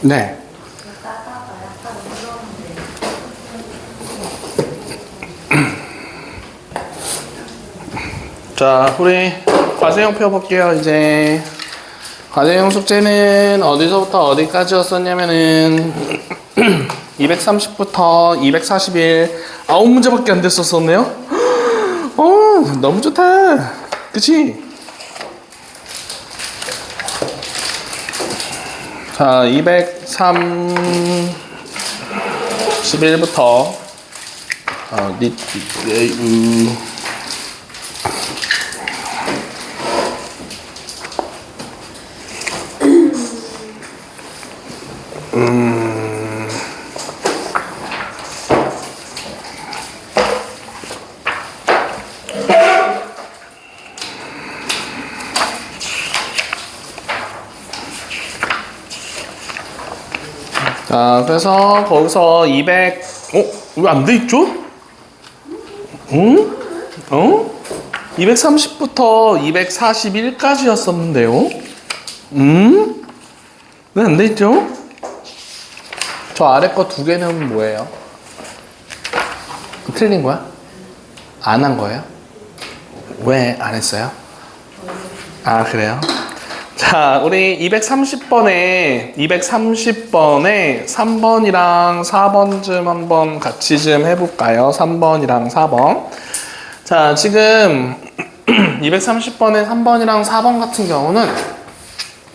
네. 자, 우리 과제형 펴볼게요. 이제 과제형 숙제는 어디서부터 어디까지였었냐면은 230부터 241 9문제밖에 안 됐었었네요. 너무 좋다. 그치? 자, 231부터 자, 그래서 거기서 200, 왜 안 돼 있죠? 응? 230부터 241까지였었는데요. 왜 안 돼 있죠? 저 아래 거 두 개는 뭐예요? 틀린 거야? 안 한 거예요? 왜 안 했어요? 아, 그래요? 자, 우리 230번에 3번이랑 4번 좀 한번 같이 좀 해볼까요? 3번이랑 4번. 자, 지금 230번에 3번이랑 4번 같은 경우는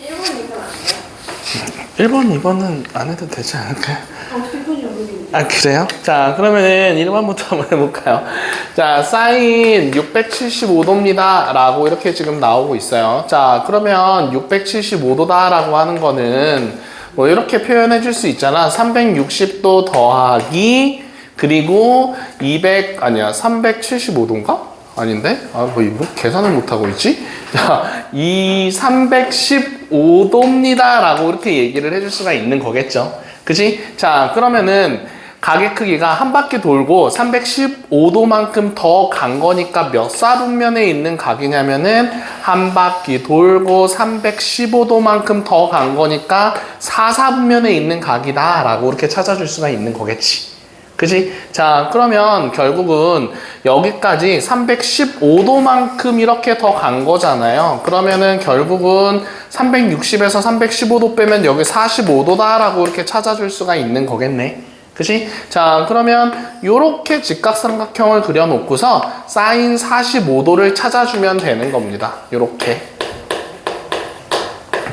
1번, 2번 안 돼요? 1번, 2번은 안 해도 되지 않을까요? 1번이 여기 있는데. 아, 그래요? 자, 그러면은 1번부터 한번 해볼까요? 자, 사인 675도입니다 라고 이렇게 지금 나오고 있어요. 자, 그러면 675도다 라고 하는 거는 뭐 이렇게 표현해 줄 수 있잖아. 360도 더하기 그리고 375도인가? 아닌데? 뭐 계산을 못하고 있지? 자, 이 315도입니다 라고 이렇게 얘기를 해줄 수가 있는 거겠죠. 그치? 자, 그러면은 가게 크기가 한 바퀴 돌고 315도만큼 더 간 거니까 몇 사분면에 있는 각이냐면은 한 바퀴 돌고 315도만큼 더 간 거니까 4사분면에 있는 각이다 라고 이렇게 찾아줄 수가 있는 거겠지. 그치? 자, 그러면 결국은 여기까지 315도만큼 이렇게 더 간 거잖아요. 그러면은 결국은 360에서 315도 빼면 여기 45도다 라고 이렇게 찾아줄 수가 있는 거겠네. 그치? 자, 그러면 요렇게 직각삼각형을 그려놓고서 사인 45도를 찾아주면 되는 겁니다. 요렇게.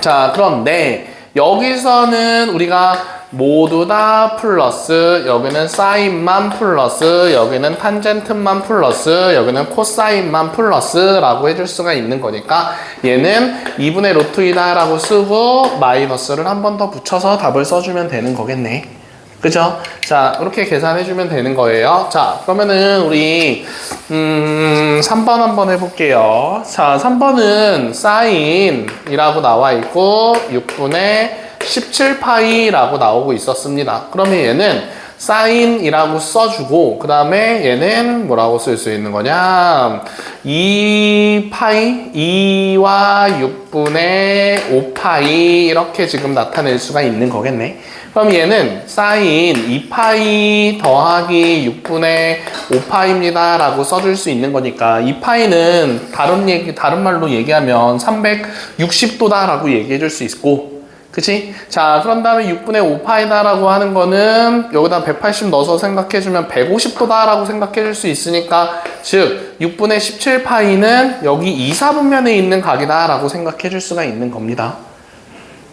자, 그런데 여기서는 우리가 모두 다 플러스, 여기는 사인만 플러스, 여기는 탄젠트만 플러스, 여기는 코사인만 플러스라고 해줄 수가 있는 거니까 얘는 2분의 루트이다 라고 쓰고 마이너스를 한 번 더 붙여서 답을 써주면 되는 거겠네. 그죠? 자, 이렇게 계산해주면 되는 거예요. 자, 그러면은 우리 3번 한번 해볼게요. 자, 3번은 사인이라고 나와 있고 6분의 17파이라고 나오고 있었습니다. 그러면 얘는 사인이라고 써주고 그 다음에 얘는 뭐라고 쓸 수 있는 거냐? 2파이, 2와 6분의 5파이 이렇게 지금 나타낼 수가 있는 거겠네. 그럼 얘는 사인 2파이 더하기 6분의 5파이입니다 라고 써줄 수 있는 거니까 2파이는 다른 말로 얘기하면 360도다 라고 얘기해 줄 수 있고, 그치? 자, 그런 다음에 6분의 5파이다 라고 하는 거는 여기다 180 넣어서 생각해주면 150도다 라고 생각해 줄 수 있으니까 즉 6분의 17파이는 여기 2, 4분면에 있는 각이다 라고 생각해 줄 수가 있는 겁니다.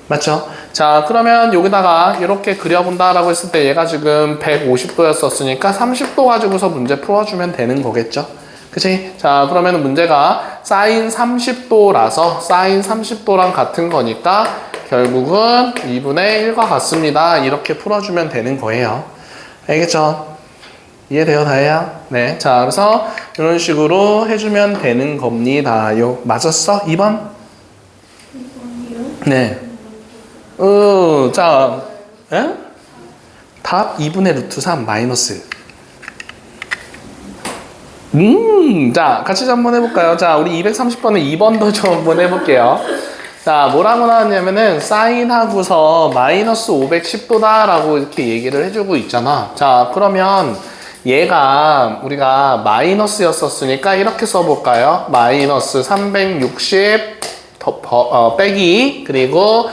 맞죠? 자, 그러면 여기다가 이렇게 그려본다 라고 했을 때 얘가 지금 150도였었으니까 30도 가지고서 문제 풀어주면 되는 거겠죠? 그치? 자, 그러면 문제가 사인 30도라서 사인 30도랑 같은 거니까 결국은 2분의 1과 같습니다. 이렇게 풀어주면 되는 거예요. 알겠죠? 이해돼요, 다혜야? 네. 자, 그래서 이런 식으로 해주면 되는 겁니다. 맞았어? 2번? 2번이요? 네. 자, 에? 답 2분의 루트 3 마이너스. 자, 같이 한번 해볼까요? 자, 우리 230번에 2번도 좀 한번 해볼게요. 자, 뭐라고 나왔냐면은 사인하고서 마이너스 510도다 라고 이렇게 얘기를 해주고 있잖아. 자, 그러면 얘가 우리가 마이너스였었으니까 이렇게 써볼까요? 마이너스 360 빼기 그리고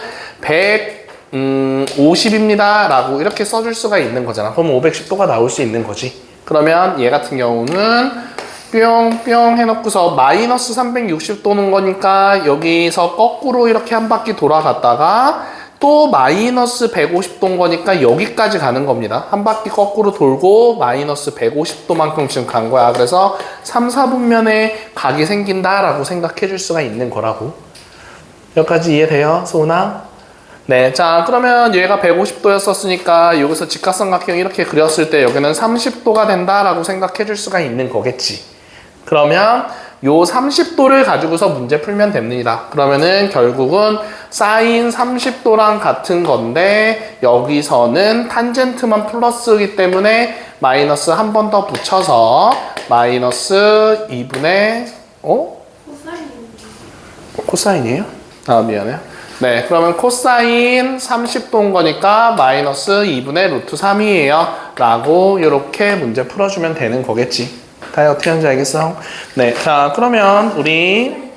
150입니다 라고 이렇게 써줄 수가 있는 거잖아. 그럼 510도가 나올 수 있는 거지. 그러면 얘 같은 경우는 뿅뿅 해놓고서 마이너스 360도는 거니까 여기서 거꾸로 이렇게 한 바퀴 돌아갔다가 또 마이너스 150도인 거니까 여기까지 가는 겁니다. 한 바퀴 거꾸로 돌고 마이너스 150도만큼 지금 간 거야. 그래서 3, 4분면에 각이 생긴다라고 생각해 줄 수가 있는 거라고. 여기까지 이해돼요? 소은아? 네, 자 그러면 얘가 150도였었으니까 여기서 직각삼각형 이렇게 그렸을 때 여기는 30도가 된다라고 생각해 줄 수가 있는 거겠지. 그러면 요 30도를 가지고서 문제 풀면 됩니다. 그러면은 결국은 사인 30도랑 같은 건데 여기서는 탄젠트만 플러스이기 때문에 마이너스 한 번 더 붙여서 마이너스 2분의 코사인이에요? 아 미안해요. 네, 그러면 코사인 30도인 거니까 마이너스 2분의 루트 3이에요. 라고 이렇게 문제 풀어주면 되는 거겠지. 다이 어떻게 하는지 알겠어? 네, 자 그러면 우리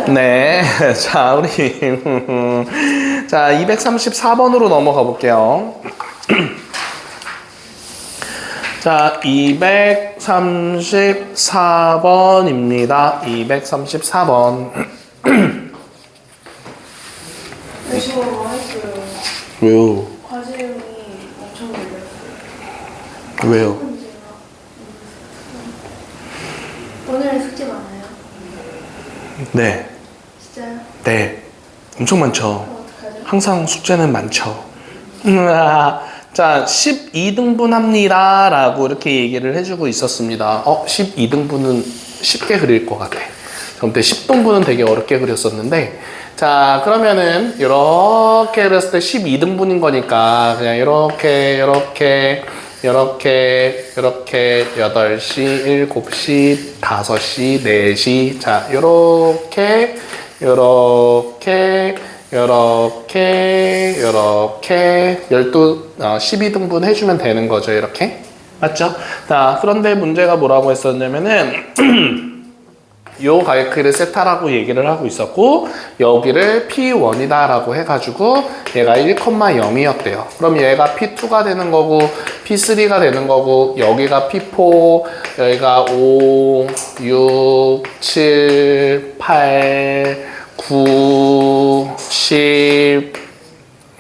네, 자 우리 자 234번으로 넘어가 볼게요. 자 234번입니다. 234번. 저 했어요. 왜요? 과제형이 엄청 걸렸어요. 왜요? 오늘 숙제 많아요? 네, 진짜요? 네, 엄청 많죠. 그럼 어떡하죠? 항상 숙제는 많죠. 자, 12등분 합니다. 라고 이렇게 얘기를 해주고 있었습니다. 12등분은 쉽게 그릴 것 같아. 그때 10등분은 되게 어렵게 그렸었는데, 자, 그러면은, 이렇게 그렸을 때 12등분인 거니까, 그냥 이렇게, 8시, 7시, 5시, 4시. 자, 요렇게, 12등분 해주면 되는 거죠, 이렇게. 맞죠? 자, 그런데 문제가 뭐라고 했었냐면은, 요 가이크를 세타라고 얘기를 하고 있었고 여기를 P1이다 라고 해가지고 얘가 1,0이었대요. 그럼 얘가 P2가 되는 거고 P3가 되는 거고 여기가 P4, 여기가 5, 6, 7, 8, 9, 10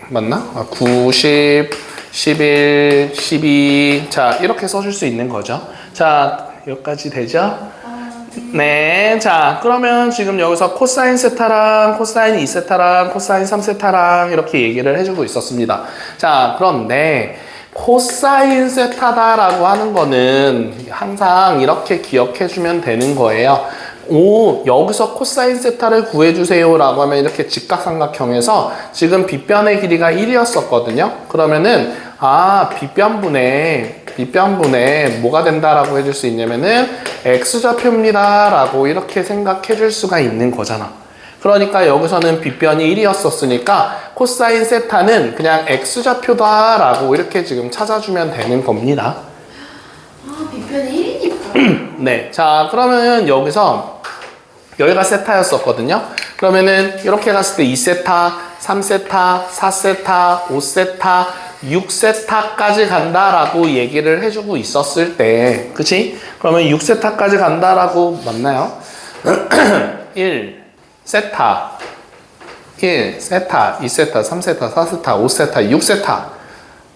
맞나? 9, 10, 11, 12 자 이렇게 써줄 수 있는 거죠. 자 여기까지 되죠? 네, 자 그러면 지금 여기서 코사인 세타랑 코사인 2세타랑 코사인 3세타랑 이렇게 얘기를 해주고 있었습니다. 자 그런데 코사인 세타다라고 하는 거는 항상 이렇게 기억해주면 되는 거예요. 여기서 코사인 세타를 구해주세요 라고 하면 이렇게 직각삼각형에서 지금 빗변의 길이가 1이었었거든요. 그러면은 빗변분에 뭐가 된다라고 해줄 수 있냐면은 x좌표입니다 라고 이렇게 생각해 줄 수가 있는 거잖아. 그러니까 여기서는 빗변이 1이었었으니까 코사인 세타는 그냥 x좌표다 라고 이렇게 지금 찾아주면 되는 겁니다. 빗변이 1이니까. 네, 자 그러면 여기가 세타였었거든요. 그러면은 이렇게 갔을 때 2세타, 3세타, 4세타, 5세타, 6세타까지 간다라고 얘기를 해주고 있었을 때, 그치? 그러면 6세타까지 간다라고 맞나요? 1세타, 2세타, 3세타, 4세타, 5세타, 6세타.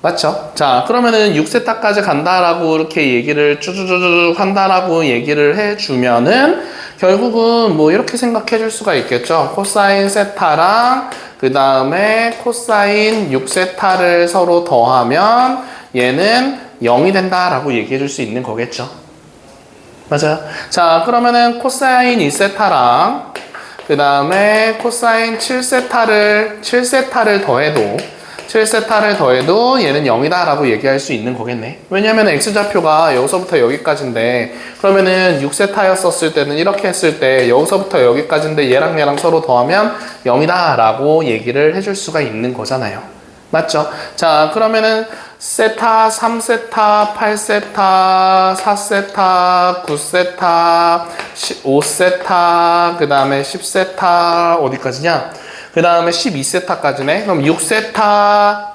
맞죠? 자, 그러면은 6세타까지 간다라고 이렇게 얘기를 쭈쭈쭈쭈 한다라고 얘기를 해주면은 결국은 뭐 이렇게 생각해 줄 수가 있겠죠. 코사인 세타랑 그 다음에 코사인 6세타를 서로 더하면 얘는 0이 된다라고 얘기해 줄 수 있는 거겠죠. 맞아요. 자, 그러면은 코사인 2세타랑 그 다음에 코사인 7세타를 더해도 7세타를 더해도 얘는 0이다 라고 얘기할 수 있는 거겠네. 왜냐면 x좌표가 여기서부터 여기까지인데 그러면은 6세타였었을 때는 이렇게 했을 때 여기서부터 여기까지인데 얘랑 얘랑 서로 더하면 0이다 라고 얘기를 해줄 수가 있는 거잖아요. 맞죠? 자, 그러면은 세타, 3세타, 8세타, 4세타, 9세타, 5세타, 그 다음에 10세타, 어디까지냐? 그 다음에 12세타까지네. 그럼 6세타,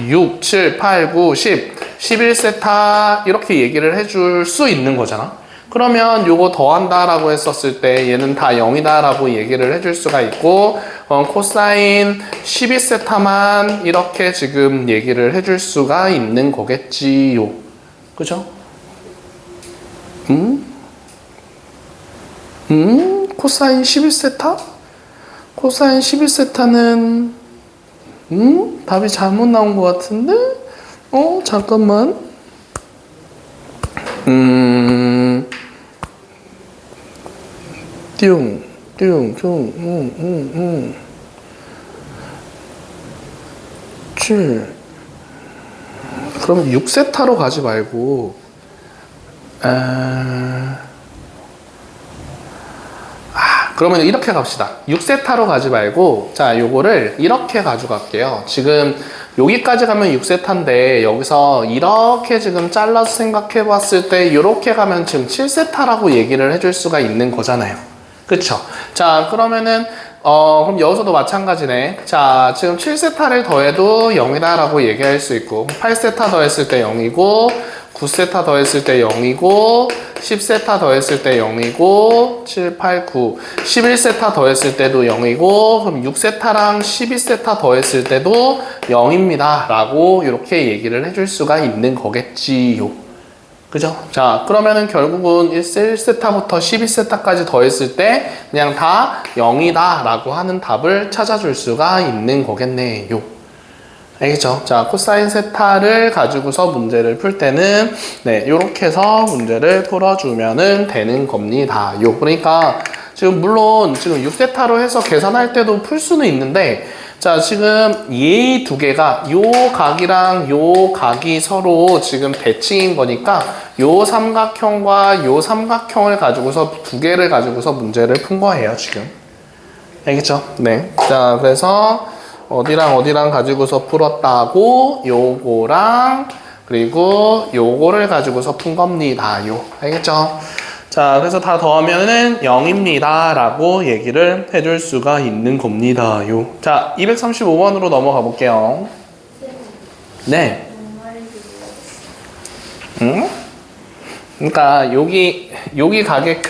6, 7, 8, 9, 10, 11세타 이렇게 얘기를 해줄 수 있는 거잖아. 그러면 요거 더한다라고 했었을 때 얘는 다 0이다 라고 얘기를 해줄 수가 있고 코사인 12세타만 이렇게 지금 얘기를 해줄 수가 있는 거겠지요. 그죠? 코사인 11세타? 코사인 11세타는 답이 잘못 나온 것 같은데? 잠깐만. 띵, 7. 그럼 6세타로 가지 말고, 그러면 이렇게 갑시다. 6세타로 가지 말고, 자, 요거를 이렇게 가져갈게요. 지금 여기까지 가면 6세타인데, 여기서 이렇게 지금 잘라서 생각해 봤을 때, 이렇게 가면 지금 7세타라고 얘기를 해줄 수가 있는 거잖아요. 그쵸? 자, 그러면은, 그럼 여기서도 마찬가지네. 자, 지금 7세타를 더해도 0이다 라고 얘기할 수 있고, 8세타 더했을 때 0이고, 9세타 더했을 때 0이고, 10세타 더했을 때 0이고, 7, 8, 9, 11세타 더했을 때도 0이고, 그럼 6세타랑 12세타 더했을 때도 0입니다. 라고 이렇게 얘기를 해줄 수가 있는 거겠지요. 그죠? 자, 그러면은 결국은 1세타부터 12세타까지 더했을 때 그냥 다 0이다 라고 하는 답을 찾아줄 수가 있는 거겠네요. 알겠죠? 자, 코사인 세타를 가지고서 문제를 풀 때는 네, 요렇게 해서 문제를 풀어주면은 되는 겁니다. 그러니까 지금 물론 지금 6세타로 해서 계산할 때도 풀 수는 있는데 자, 지금 이 두 개가 요 각이랑 요 각이 서로 지금 대칭인 거니까 요 삼각형과 요 삼각형을 가지고서 두 개를 가지고서 문제를 푼 거예요, 지금. 알겠죠? 네. 자, 그래서 어디랑 어디랑 가지고서 풀었다고 요거랑 그리고 요거를 가지고서 푼 겁니다. 알겠죠? 자, 그래서 다 더하면은 0입니다 라고 얘기를 해줄 수가 있는 겁니다. 자, 235번으로 넘어가 볼게요. 네. 그러니까 여기 각의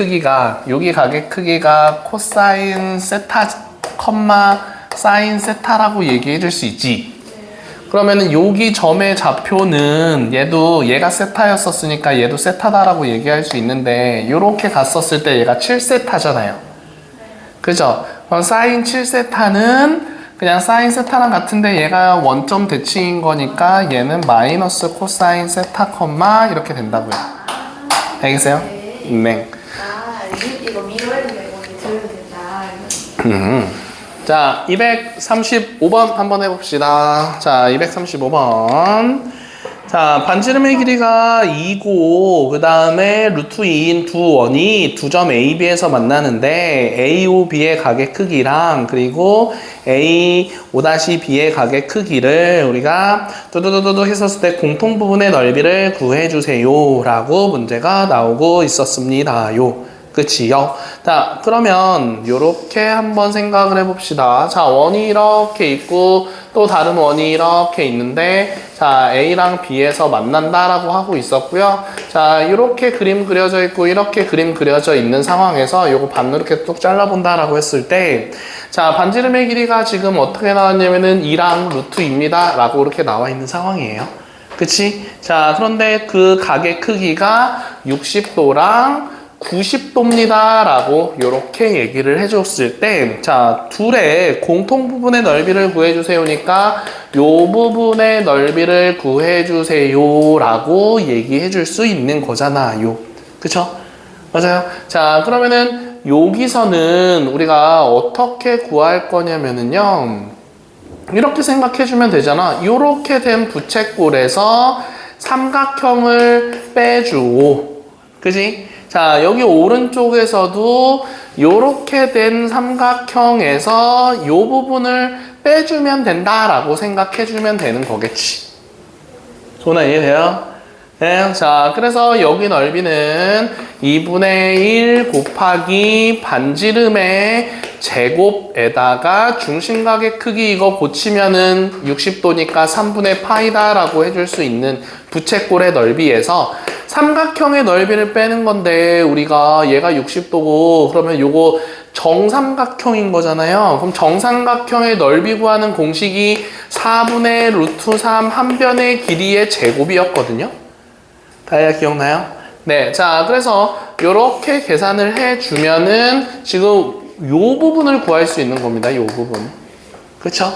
크기가 코사인 세타 컴마 사인 세타라고 얘기해 줄 수 있지. 그러면은 여기 점의 좌표는 얘가 세타였었으니까 얘도 세타다라고 얘기할 수 있는데 요렇게 갔었을 때 얘가 7세타잖아요. 그죠? 그럼 사인 7세타는 그냥 사인 세타랑 같은데 얘가 원점 대칭인 거니까 얘는 마이너스 코사인 세타 컴마 이렇게 된다고요. 알겠어요? 네. 이거 미뤄야 된다. 이거 들어야 된다. 자, 235번 한번 해봅시다. 자, 235번. 자, 반지름의 길이가 2고, 그 다음에 루트 2인 두 원이 두 점 A, B에서 만나는데, A, O, B의 각의 크기랑, 그리고 A, O-B의 각의 크기를 우리가 뚜두두두 했었을 때 공통 부분의 넓이를 구해주세요. 라고 문제가 나오고 있었습니다. 그치요? 자, 그러면 요렇게 한번 생각을 해봅시다. 자, 원이 이렇게 있고 또 다른 원이 이렇게 있는데 자, A랑 B에서 만난다라고 하고 있었고요. 자, 요렇게 그림 그려져 있고 이렇게 그림 그려져 있는 상황에서 요거 반으로 이렇게 뚝 잘라본다라고 했을 때 자, 반지름의 길이가 지금 어떻게 나왔냐면은 2랑 루트 2입니다. 라고 이렇게 나와 있는 상황이에요. 그치? 자, 그런데 그 각의 크기가 60도랑 90도입니다 라고 이렇게 얘기를 해줬을 때 자, 둘의 공통 부분의 넓이를 구해주세요니까 요 부분의 넓이를 구해주세요 라고 얘기해 줄 수 있는 거잖아요. 그쵸? 맞아요. 자, 그러면은 여기서는 우리가 어떻게 구할 거냐면은요 이렇게 생각해주면 되잖아. 이렇게 된 부채꼴에서 삼각형을 빼주고, 그지? 자, 여기 오른쪽에서도 이렇게 된 삼각형에서 이 부분을 빼주면 된다라고 생각해주면 되는 거겠지. 조나 이해돼요? 네, 자, 그래서 여기 넓이는 2분의 1 곱하기 반지름의 제곱에다가 중심각의 크기 이거 고치면은 60도니까 3분의 파이다라고 해줄 수 있는 부채꼴의 넓이에서 삼각형의 넓이를 빼는 건데 우리가 얘가 60도고 그러면 요거 정삼각형인 거잖아요. 그럼 정삼각형의 넓이 구하는 공식이 4분의 루트 3 한 변의 길이의 제곱이었거든요. 다이아 기억나요? 네, 자, 그래서 이렇게 계산을 해주면은 지금 요 부분을 구할 수 있는 겁니다. 요 부분. 그쵸?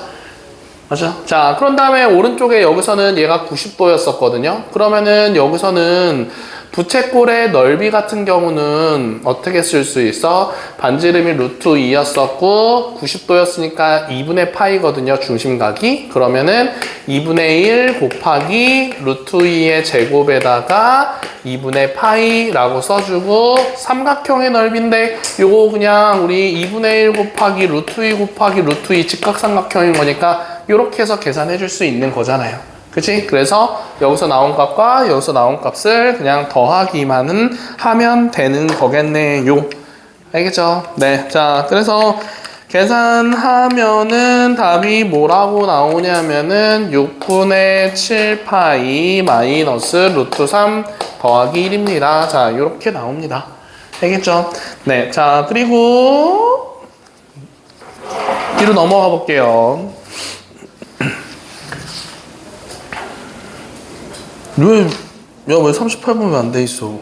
맞아? 자, 그런 다음에 오른쪽에 여기서는 얘가 90도였었거든요. 그러면은 여기서는 부채꼴의 넓이 같은 경우는 어떻게 쓸 수 있어? 반지름이 루트 2였었고 90도였으니까 2분의 파이거든요. 중심각이. 그러면은 2분의 1 곱하기 루트 2의 제곱에다가 2분의 파이라고 써주고 삼각형의 넓이인데 요거 그냥 우리 2분의 1 곱하기 루트 2 곱하기 루트 2 직각삼각형인 거니까 요렇게 해서 계산해 줄 수 있는 거잖아요. 그치? 그래서 여기서 나온 값과 여기서 나온 값을 그냥 더하기만은 하면 되는 거겠네요. 알겠죠? 네. 자, 그래서 계산하면은 답이 뭐라고 나오냐면은 6분의 7파이 마이너스 루트 3 더하기 1입니다. 자, 요렇게 나옵니다. 알겠죠? 네. 자, 그리고 뒤로 넘어가 볼게요. 왜 38번 왜 안 돼 있어?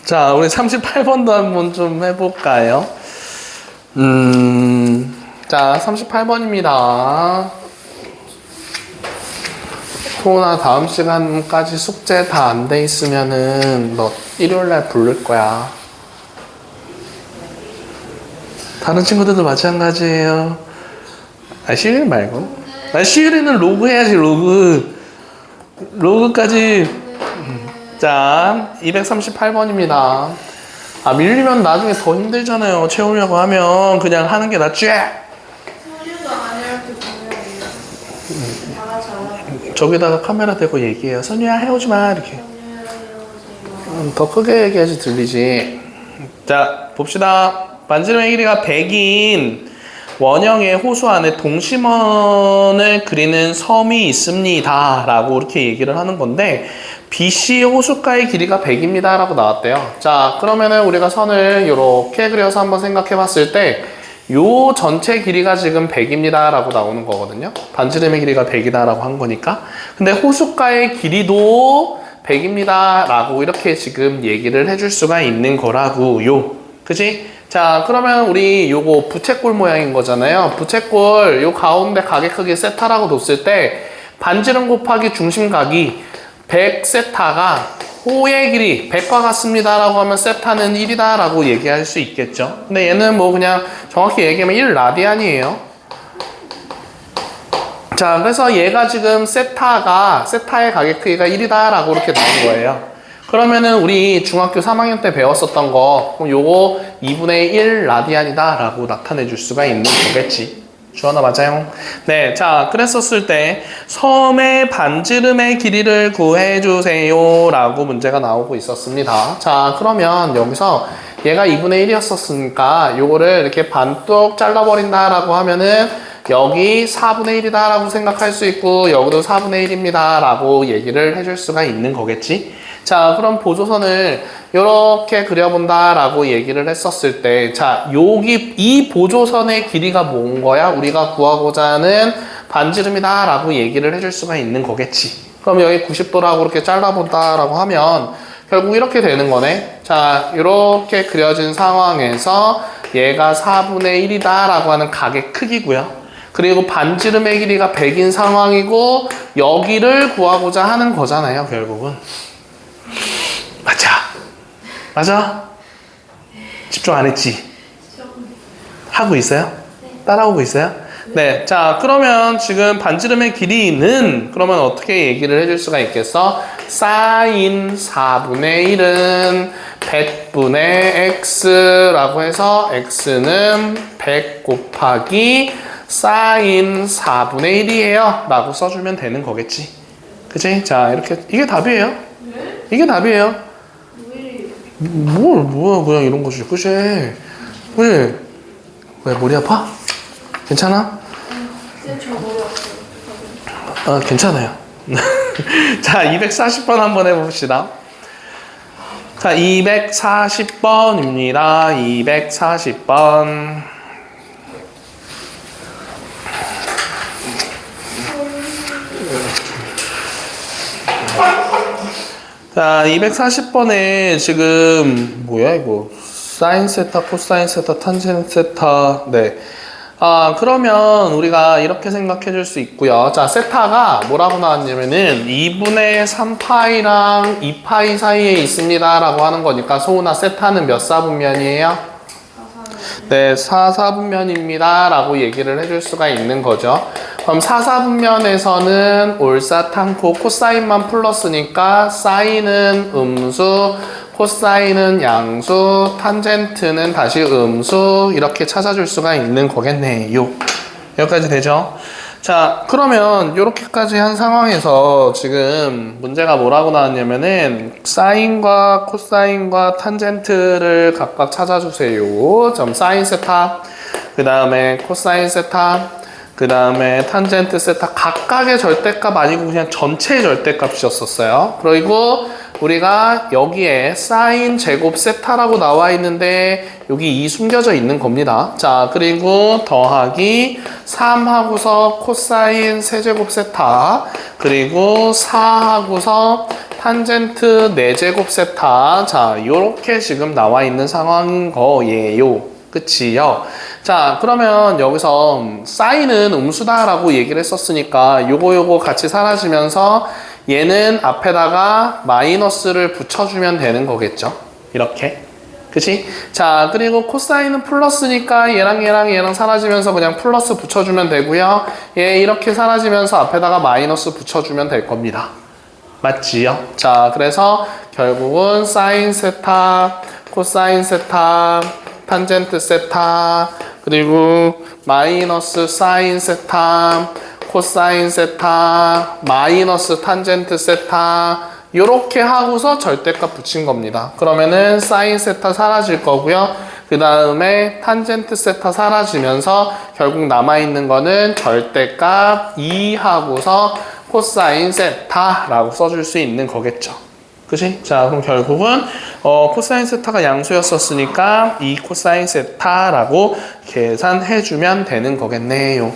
자, 우리 38번도 한번 좀 해볼까요? 자, 38번입니다. 소은아, 다음 시간까지 숙제 다 안 돼 있으면은 너 일요일날 부를 거야. 다른 친구들도 마찬가지예요. 아, 시일 말고. 시율이는 로그 해야지, 로그. 로그까지. 자, 238번입니다. 아, 밀리면 나중에 더 힘들잖아요. 채우려고 하면 그냥 하는 게 낫지? 소리도 안 이렇게 보내요. 다 같이 안 저기다가 카메라 대고 얘기해요. 선유야, 해오지 마. 이렇게. 하고. 더 크게 얘기해야지 들리지. 자, 봅시다. 반지름의 길이가 100인 원형의 호수 안에 동심원을 그리는 섬이 있습니다. 라고 이렇게 얘기를 하는 건데 BC 호숫가의 길이가 100입니다. 라고 나왔대요. 자, 그러면은 우리가 선을 이렇게 그려서 한번 생각해 봤을 때 요 전체 길이가 지금 100입니다. 라고 나오는 거거든요. 반지름의 길이가 100이다. 라고 한 거니까. 근데 호숫가의 길이도 100입니다. 라고 이렇게 지금 얘기를 해줄 수가 있는 거라고요. 그치? 자, 그러면 우리 요거 부채꼴 모양인 거잖아요. 부채꼴 요 가운데 각의 크기 세타라고 뒀을 때 반지름 곱하기 중심각이 100 세타가 호의 길이 100과 같습니다 라고 하면 세타는 1이다 라고 얘기할 수 있겠죠. 근데 얘는 뭐 그냥 정확히 얘기하면 1 라디안이에요. 자, 그래서 얘가 지금 세타의 각의 크기가 1이다 라고 이렇게 나온 거예요. 그러면은 우리 중학교 3학년 때 배웠었던 거 그럼 요거 2분의 1 라디안이다 라고 나타내 줄 수가 있는 거겠지. 주원아 맞아요? 네, 자, 그랬었을 때 섬의 반지름의 길이를 구해주세요 라고 문제가 나오고 있었습니다. 자, 그러면 여기서 얘가 2분의 1이었었으니까 요거를 이렇게 반뚝 잘라버린다 라고 하면은 여기 4분의 1이다 라고 생각할 수 있고 여기도 4분의 1입니다 라고 얘기를 해줄 수가 있는 거겠지. 자, 그럼 보조선을 이렇게 그려본다 라고 얘기를 했었을 때 자, 여기 이 보조선의 길이가 뭔 거야? 우리가 구하고자 하는 반지름이다 라고 얘기를 해줄 수가 있는 거겠지. 그럼 여기 90도라고 이렇게 잘라본다 라고 하면 결국 이렇게 되는 거네. 자, 이렇게 그려진 상황에서 얘가 4분의 1이다 라고 하는 각의 크기고요. 그리고 반지름의 길이가 100인 상황이고 여기를 구하고자 하는 거잖아요, 결국은. 맞아. 맞아? 집중 안 했지? 하고 있어요? 따라오고 있어요? 네. 자, 그러면 지금 반지름의 길이는 그러면 어떻게 얘기를 해줄 수가 있겠어? 사인 4분의 1은 100분의 x라고 해서 x는 100 곱하기 사인 4분의 1이에요 라고 써주면 되는 거겠지. 그치? 자, 이렇게 이게 답이에요. 이게 답이에요. 뭐야 그냥 이런 거지. 그치? 왜 머리 아파? 괜찮아? 저 머리 아파요. 괜찮아요. 자, 240번 한번 해봅시다. 자, 240번입니다. 240번. 자, 240번에 지금 뭐야 이거? 사인 세타, 코사인 세타, 탄젠 세타. 네. 그러면 우리가 이렇게 생각해 줄 수 있고요. 자, 세타가 뭐라고 나왔냐면은 2분의 3파이랑 2파이 사이에 있습니다 라고 하는 거니까 소은아 세타는 몇 사분면이에요? 네, 4사분면입니다 라고 얘기를 해줄 수가 있는 거죠. 그럼 4사분면에서는 올사탕코 코사인만 플러스니까 사인은 음수, 코사인은 양수, 탄젠트는 다시 음수 이렇게 찾아줄 수가 있는 거겠네요. 여기까지 되죠? 자, 그러면 이렇게까지 한 상황에서 지금 문제가 뭐라고 나왔냐면은 사인과 코사인과 탄젠트를 각각 찾아주세요. 점 사인 세타, 그 다음에 코사인 세타, 그 다음에 탄젠트 세타 각각의 절대값 아니고 그냥 전체의 절대값이었었어요. 그리고 우리가 여기에 사인 제곱 세타라고 나와 있는데 여기 2 숨겨져 있는 겁니다. 자, 그리고 더하기 3하고서 코사인 세제곱 세타, 그리고 4하고서 탄젠트 4제곱 세타. 자, 요렇게 지금 나와 있는 상황인 거예요. 그치요? 자, 그러면 여기서 사인은 음수다라고 얘기를 했었으니까 요거 같이 사라지면서 얘는 앞에다가 마이너스를 붙여주면 되는 거겠죠? 이렇게. 그치? 자, 그리고 코사인은 플러스니까 얘랑 사라지면서 그냥 플러스 붙여주면 되고요. 얘 이렇게 사라지면서 앞에다가 마이너스 붙여주면 될 겁니다. 맞지요? 자, 그래서 결국은 사인 세타, 코사인 세타, 탄젠트 세타, 그리고 마이너스 사인 세타, 코사인 세타, 마이너스 탄젠트 세타 요렇게 하고서 절대값 붙인 겁니다. 그러면은 사인 세타 사라질 거고요. 그 다음에 탄젠트 세타 사라지면서 결국 남아있는 거는 절대값 2 하고서 코사인 세타라고 써줄 수 있는 거겠죠. 그치? 자, 그럼 결국은 코사인 세타가 양수였었으니까 이 코사인 세타라고 계산해주면 되는 거겠네요.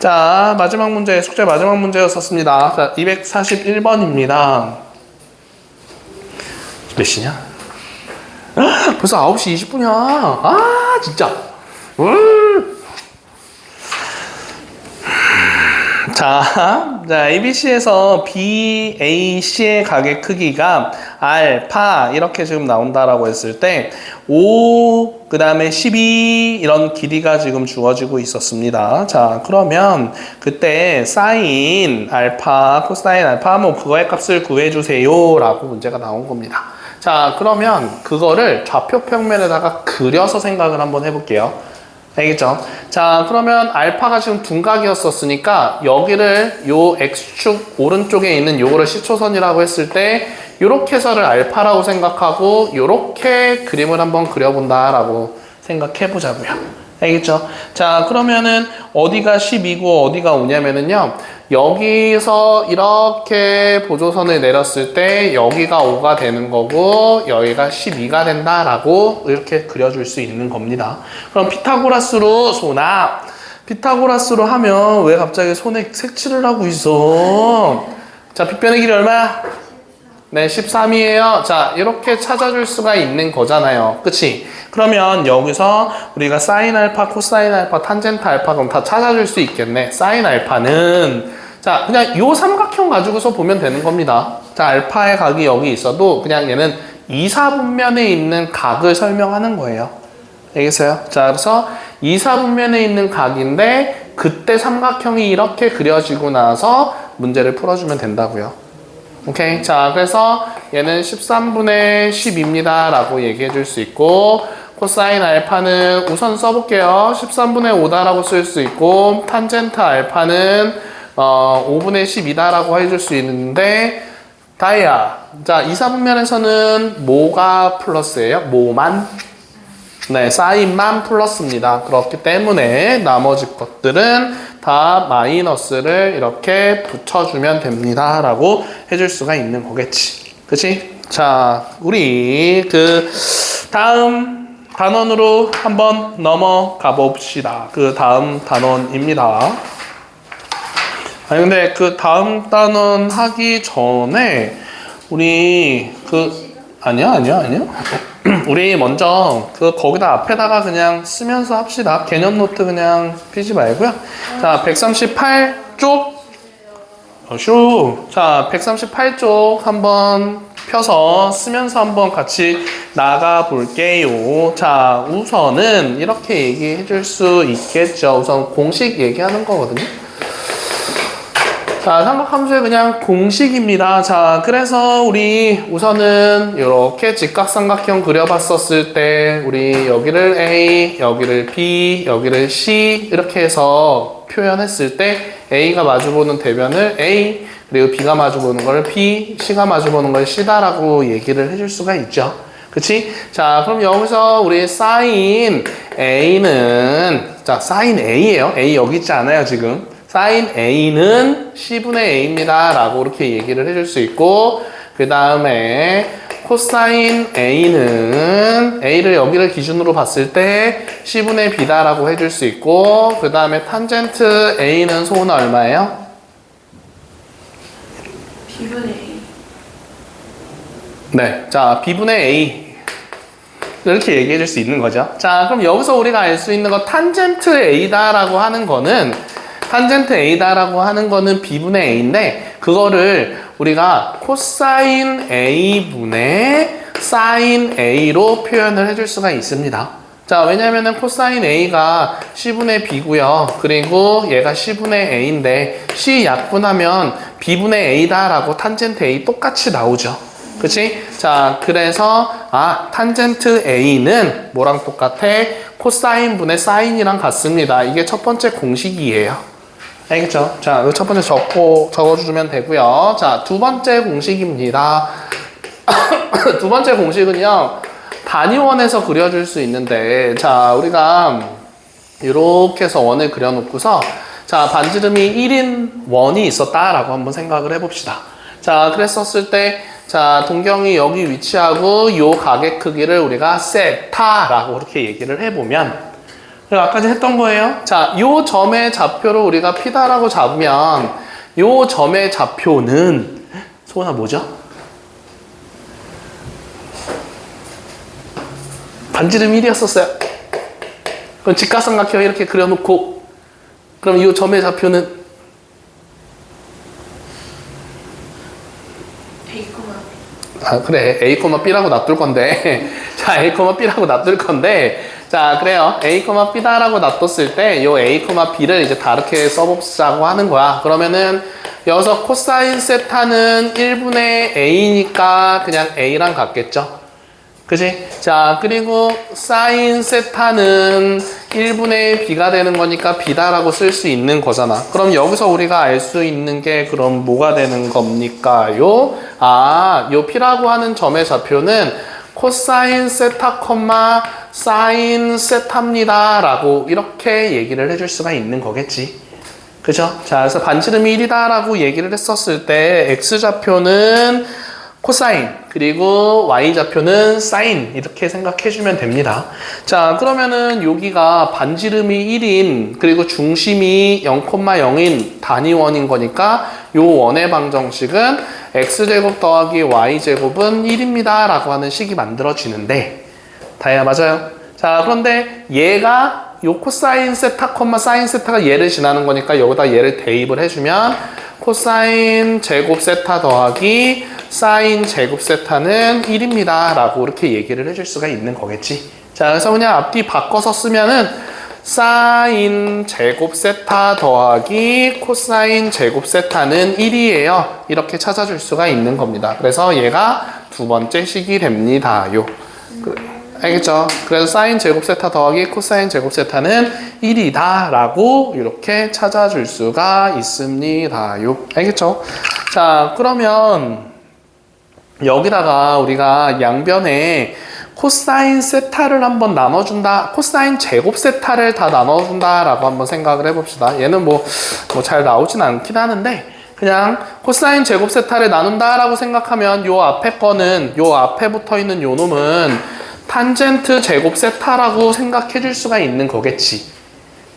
자, 마지막 문제, 숙제 마지막 문제였었습니다. 자, 241번입니다. 몇 시냐? 벌써 9시 20분이야. 아, 진짜. 자, ABC에서 BAC의 가게 크기가 알파 이렇게 지금 나온다라고 했을 때 5, 그 다음에 12 이런 길이가 지금 주어지고 있었습니다. 자, 그러면 그때 사인 알파, 코사인 알파 뭐 그거의 값을 구해주세요 라고 문제가 나온 겁니다. 자, 그러면 그거를 좌표 평면에다가 그려서 생각을 한번 해볼게요. 알겠죠? 자, 그러면 알파가 지금 둔각이었었으니까 여기를 요 X축 오른쪽에 있는 요거를 시초선이라고 했을 때 요렇게 해서를 알파라고 생각하고 요렇게 그림을 한번 그려본다라고 생각해 보자고요. 알겠죠? 자, 그러면은 어디가 10이고 어디가 5냐면은요. 여기서 이렇게 보조선을 내렸을 때 여기가 5가 되는 거고 여기가 12가 된다라고 이렇게 그려줄 수 있는 겁니다. 그럼 피타고라스로 소나 피타고라스로 하면 왜 갑자기 손에 색칠을 하고 있어? 자, 빗변의 길이 얼마야? 네, 13이에요. 자, 이렇게 찾아줄 수가 있는 거잖아요. 그치? 그러면 여기서 우리가 사인 알파, 코사인 알파, 탄젠트 알파 그럼 다 찾아줄 수 있겠네. 사인 알파는 자, 그냥 요 삼각형 가지고서 보면 되는 겁니다. 자, 알파의 각이 여기 있어도 그냥 얘는 2사분면에 있는 각을 설명하는 거예요. 알겠어요? 자, 그래서 2사분면에 있는 각인데 그때 삼각형이 이렇게 그려지고 나서 문제를 풀어주면 된다고요. 오케이. 자, 그래서 얘는 13분의 10입니다 라고 얘기해 줄 수 있고, 코사인 알파는 우선 써볼게요. 13분의 5다라고 쓸 수 있고, 탄젠트 알파는 5분의 10이다라고 해줄 수 있는데, 다이아. 자, 2사분면에서는 뭐가 플러스예요? 뭐만? 네, 사인만 플러스입니다. 그렇기 때문에 나머지 것들은 다 마이너스를 이렇게 붙여주면 됩니다. 라고 해줄 수가 있는 거겠지. 그치? 자, 우리 다음 단원으로 한번 넘어가 봅시다. 그 다음 단원입니다. 아니, 근데 그 다음 단원 하기 전에 우리 아니요. 우리 먼저 거기다 앞에다가 그냥 쓰면서 합시다. 개념 노트 그냥 피지 말고요. 자, 138쪽. 자, 138쪽 한번 펴서 쓰면서 한번 같이 나가 볼게요. 자, 우선은 이렇게 얘기해 줄 수 있겠죠. 우선 공식 얘기하는 거거든요. 자, 삼각함수의 그냥 공식입니다. 자, 그래서 우리 우선은 이렇게 직각삼각형 그려봤었을 때 우리 여기를 A, 여기를 B, 여기를 C 이렇게 해서 표현했을 때 A가 마주보는 대변을 A, 그리고 B가 마주보는 걸 B, C가 마주보는 걸 C다라고 얘기를 해줄 수가 있죠. 그치? 자, 그럼 여기서 우리 사인 A는, 자, 사인 A예요. A 여기 있지 않아요, 지금. 사인 A는 C분의 A입니다. 라고 이렇게 얘기를 해줄 수 있고, 그 다음에 코사인 A는 A를 여기를 기준으로 봤을 때 C분의 B다 라고 해줄 수 있고, 그 다음에 탄젠트 A는 소는 얼마예요? B분의 A. 네, 자, B분의 A 이렇게 얘기해 줄 수 있는 거죠. 자, 그럼 여기서 우리가 알 수 있는 거 탄젠트 A다라고 하는 거는 탄젠트 A다라고 하는 거는 B분의 A인데 그거를 우리가 코사인 A분의 사인 A로 표현을 해줄 수가 있습니다. 자, 왜냐면은 코사인 A가 C분의 B고요. 그리고 얘가 C분의 A인데 C 약분하면 B분의 A다라고 탄젠트 A 똑같이 나오죠. 그치? 자, 그래서 탄젠트 A는 뭐랑 똑같아? 코사인 분의 사인이랑 같습니다. 이게 첫 번째 공식이에요. 알겠죠? 자, 첫 번째 적어주면 되고요. 자, 두 번째 공식입니다. 두 번째 공식은요, 단위원에서 그려줄 수 있는데, 자, 우리가 이렇게 해서 원을 그려놓고서, 자, 반지름이 1인 원이 있었다라고 한번 생각을 해봅시다. 자, 그랬었을 때, 자, 동경이 여기 위치하고 요 각의 크기를 우리가 세타라고 이렇게 얘기를 해보면, 아까 전에 했던 거예요. 자, 요 점의 좌표를 우리가 피다라고 잡으면 요 점의 좌표는 소은아 뭐죠? 반지름 1이었었어요. 그럼 직각삼각형 이렇게 그려놓고 그럼 요 점의 좌표는 A, 그래. A, B라고 놔둘 건데 자, A, B라고 놔둘 건데 자, 그래요. A, B다라고 놔뒀을 때, 요 A, B를 이제 다르게 써보자고 하는 거야. 그러면은, 여기서 코사인 세타는 1분의 A니까 그냥 A랑 같겠죠? 그지? 자, 그리고 사인 세타는 1분의 B가 되는 거니까 B다라고 쓸 수 있는 거잖아. 그럼 여기서 우리가 알 수 있는 게 그럼 뭐가 되는 겁니까요? 요 P라고 하는 점의 좌표는 코사인 세타, 사인 세타입니다. 라고 이렇게 얘기를 해줄 수가 있는 거겠지. 그죠? 자, 그래서 반지름이 1이다 라고 얘기를 했었을 때 X좌표는 코사인, 그리고 Y좌표는 사인 이렇게 생각해주면 됩니다. 자, 그러면은 여기가 반지름이 1인, 그리고 중심이 0,0인 단위원인 거니까 요 원의 방정식은 X제곱 더하기 Y제곱은 1입니다. 라고 하는 식이 만들어지는데, 다이아 맞아요? 자, 그런데 얘가 요 코사인 세타, 사인 세타가 얘를 지나는 거니까 여기다 얘를 대입을 해주면 코사인 제곱 세타 더하기 사인 제곱 세타는 1입니다. 라고 이렇게 얘기를 해줄 수가 있는 거겠지. 자, 그래서 그냥 앞뒤 바꿔서 쓰면은 사인 제곱 세타 더하기 코사인 제곱 세타는 1이에요. 이렇게 찾아줄 수가 있는 겁니다. 그래서 얘가 두 번째 식이 됩니다요. 알겠죠? 그래서 사인 제곱 세타 더하기 코사인 제곱 세타는 1이다 라고 이렇게 찾아줄 수가 있습니다요. 알겠죠? 자, 그러면 여기다가 우리가 양변에 코사인 세타를 한번 나눠준다, 코사인 제곱 세타를 다 나눠준다 라고 한번 생각을 해봅시다. 얘는 뭐 잘 나오진 않긴 하는데 그냥 코사인 제곱 세타를 나눈다 라고 생각하면 요 앞에 거는, 요 앞에 붙어있는 요 놈은 탄젠트 제곱 세타라고 생각해 줄 수가 있는 거겠지.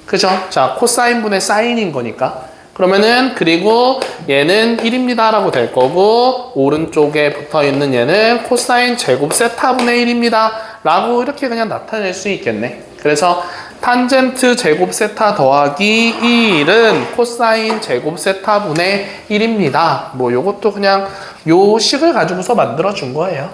그죠? 자, 코사인 분의 사인인 거니까. 그러면은, 그리고 얘는 1입니다 라고 될 거고, 오른쪽에 붙어 있는 얘는 코사인 제곱 세타 분의 1입니다 라고 이렇게 그냥 나타낼 수 있겠네. 그래서 탄젠트 제곱 세타 더하기 1은 코사인 제곱 세타 분의 1입니다. 뭐 요것도 그냥 요 식을 가지고서 만들어 준 거예요.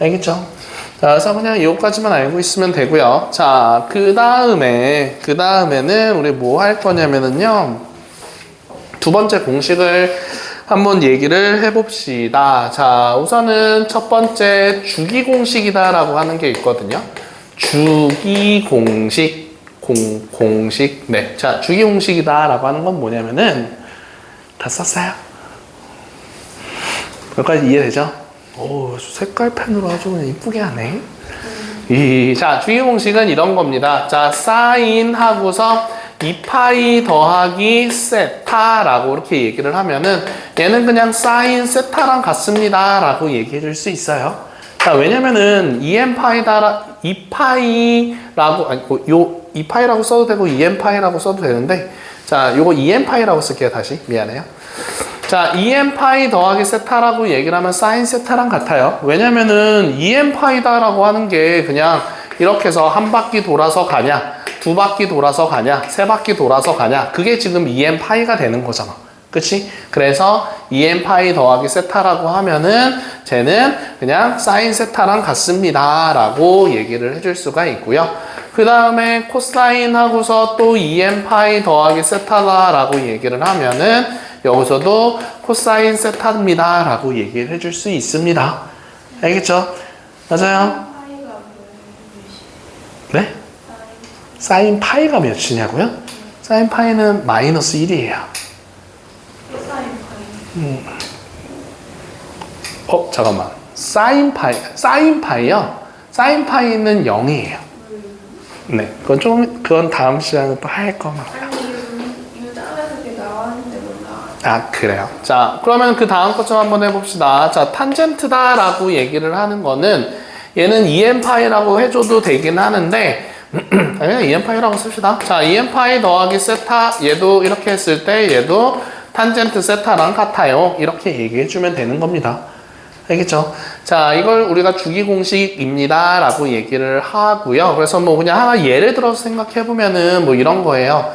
알겠죠? 자, 그래서 그냥 이거까지만 알고 있으면 되고요. 자, 그 다음에는 우리 뭐 할 거냐면은요, 두 번째 공식을 한번 얘기를 해봅시다. 자, 우선은 첫 번째 주기 공식이다라고 하는 게 있거든요. 주기 공식, 공식. 네, 자, 주기 공식이다라고 하는 건 뭐냐면은 다 썼어요. 여기까지 이해되죠? 오, 색깔 펜으로 아주 그냥 이쁘게 하네. 자, 주기 공식은 이런 겁니다. 자, 사인 하고서 2파이 더하기 세타라고 이렇게 얘기를 하면은 얘는 그냥 사인 세타랑 같습니다 라고 얘기해 줄 수 있어요. 자, 왜냐면은 2n파이라고, 아니, 요 2파이라고 써도 되고 2n파이라고 써도 되는데, 자, 요거 2n파이라고 쓸게요. 다시. 미안해요. 자, 2n파이 더하기 세타라고 얘기를 하면 사인 세타랑 같아요. 왜냐면은 2n파이다라고 하는 게 그냥 이렇게 해서 한 바퀴 돌아서 가냐, 두 바퀴 돌아서 가냐, 세 바퀴 돌아서 가냐, 그게 지금 2n파이가 되는 거잖아. 그치? 그래서 2n파이 더하기 세타라고 하면은 쟤는 그냥 사인 세타랑 같습니다 라고 얘기를 해줄 수가 있고요. 그 다음에 코사인 하고서 또 2n파이 더하기 세타다 라고 얘기를 하면은 여기서도 코사인 세타입니다 라고 얘기를 해줄 수 있습니다. 알겠죠? 맞아요? 네? 사인 파이가 몇이냐고요? 사인 파이는 마이너스 1이에요. 잠깐만. 사인 파이요? 사인 파이는 0이에요. 네. 그건 다음 시간에 또 할 겁니다. 아, 그래요. 자, 그러면 그 다음 것 좀 한번 해봅시다. 자, 탄젠트다라고 얘기를 하는 거는 얘는 2n파이라고 해줘도 되긴 하는데 그냥 2n파이라고 씁시다. 자, 2n파이 더하기 세타, 얘도 이렇게 했을 때 얘도 탄젠트 세타랑 같아요. 이렇게 얘기해주면 되는 겁니다. 알겠죠? 자, 이걸 우리가 주기 공식입니다 라고 얘기를 하고요. 그래서 뭐 그냥 하나 예를 들어서 생각해보면은 뭐 이런 거예요.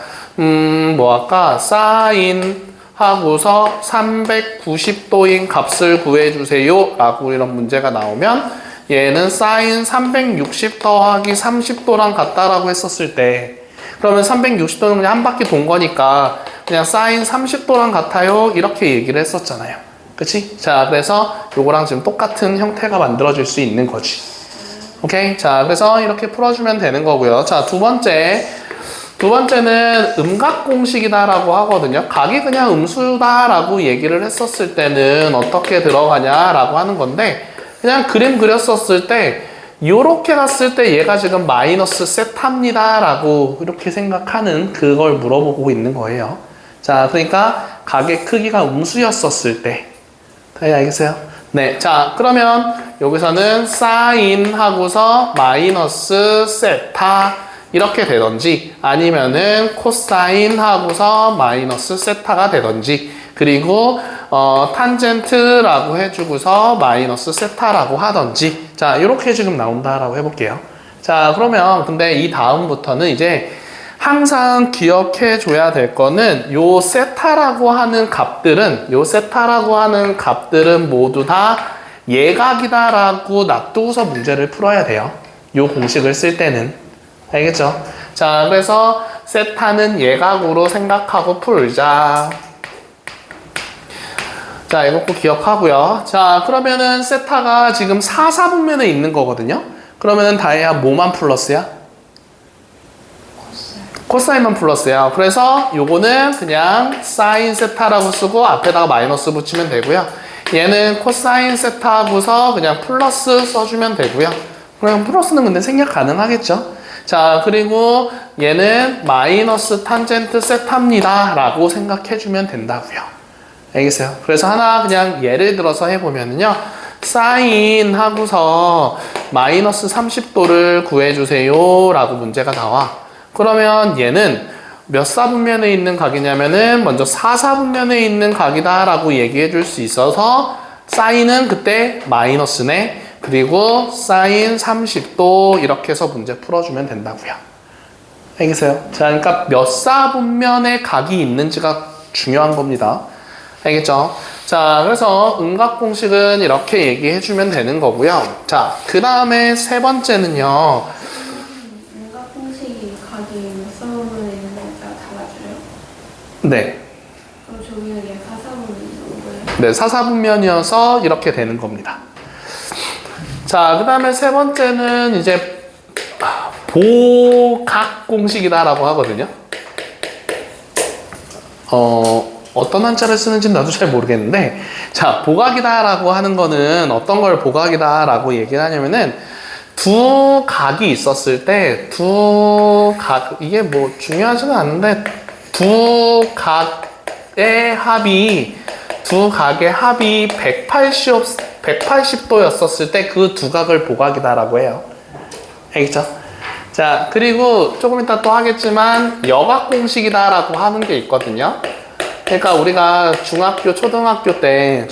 뭐 아까 사인 하고서 390도인 값을 구해주세요 라고 이런 문제가 나오면 얘는 사인 360 더하기 30도랑 같다라고 했었을 때, 그러면 360도는 그냥 한 바퀴 돈 거니까 그냥 사인 30도랑 같아요 이렇게 얘기를 했었잖아요. 그치? 자, 그래서 요거랑 지금 똑같은 형태가 만들어질 수 있는 거지. 오케이? 자, 그래서 이렇게 풀어주면 되는 거고요. 자, 두 번째는 음각 공식이다라고 하거든요. 각이 그냥 음수다라고 얘기를 했었을 때는 어떻게 들어가냐라고 하는 건데, 그냥 그림 그렸었을 때 요렇게 갔을 때 얘가 지금 마이너스 세타입니다 라고 이렇게 생각하는 그걸 물어보고 있는 거예요. 자, 그러니까 각의 크기가 음수였었을 때. 다들 알겠어요? 네. 자, 그러면 여기서는 사인 하고서 마이너스 세타 이렇게 되던지, 아니면은 코사인 하고서 마이너스 세타가 되던지, 그리고 탄젠트라고 해주고서 마이너스 세타라고 하던지, 자, 이렇게 지금 나온다라고 해볼게요. 자, 그러면 근데 이 다음부터는 이제 항상 기억해 줘야 될 거는 요 세타라고 하는 값들은 모두 다 예각이다라고 놔두고서 문제를 풀어야 돼요. 요 공식을 쓸 때는. 알겠죠? 자, 그래서 세타는 예각으로 생각하고 풀자. 자, 이거 꼭 기억하고요. 자, 그러면은 세타가 지금 4, 4분면에 있는 거거든요. 그러면은 다혜야 뭐만 플러스야? 코사인만 플러스야. 그래서 요거는 그냥 사인 세타라고 쓰고 앞에다가 마이너스 붙이면 되고요. 얘는 코사인 세타하고서 그냥 플러스 써주면 되고요. 그럼 플러스는 근데 생략 가능하겠죠. 자, 그리고 얘는 마이너스 탄젠트 세타입니다 라고 생각해주면 된다고요. 알겠어요? 그래서 하나 그냥 예를 들어서 해보면은요. 사인 하고서 마이너스 30도를 구해주세요 라고 문제가 나와. 그러면 얘는 몇 사분면에 있는 각이냐면은 먼저 4, 4분면에 있는 각이다 라고 얘기해 줄 수 있어서 사인은 그때 마이너스네. 그리고 사인 30도 이렇게 해서 문제 풀어주면 된다고요. 알겠어요? 자, 그러니까 몇 사분면에 각이 있는지가 중요한 겁니다. 알겠죠? 자, 그래서 음각 공식은 이렇게 얘기해 주면 되는 거고요. 자, 그 다음에 세 번째는요. 뭔가 공식이 각이 몇 사분면에 있는 거가 달라져요? 네. 그럼 저기는 얘 4사분면이 있는 거예요? 네, 사사분면이어서 이렇게 되는 겁니다. 자, 그 다음에 세 번째는 이제 보각 공식이다라고 하거든요. 어떤 한자를 쓰는지는 나도 잘 모르겠는데, 자, 보각이다라고 하는 거는 어떤 걸 보각이다라고 얘기를 하냐면은 두 각이 있었을 때 두 각, 이게 뭐 중요하지는 않은데 두 각의 합이 180도였었을 때 그 두 각을 보각이다라고 해요. 알겠죠? 자, 그리고 조금 이따 또 하겠지만 여각 공식이다라고 하는 게 있거든요. 그러니까 우리가 중학교, 초등학교 때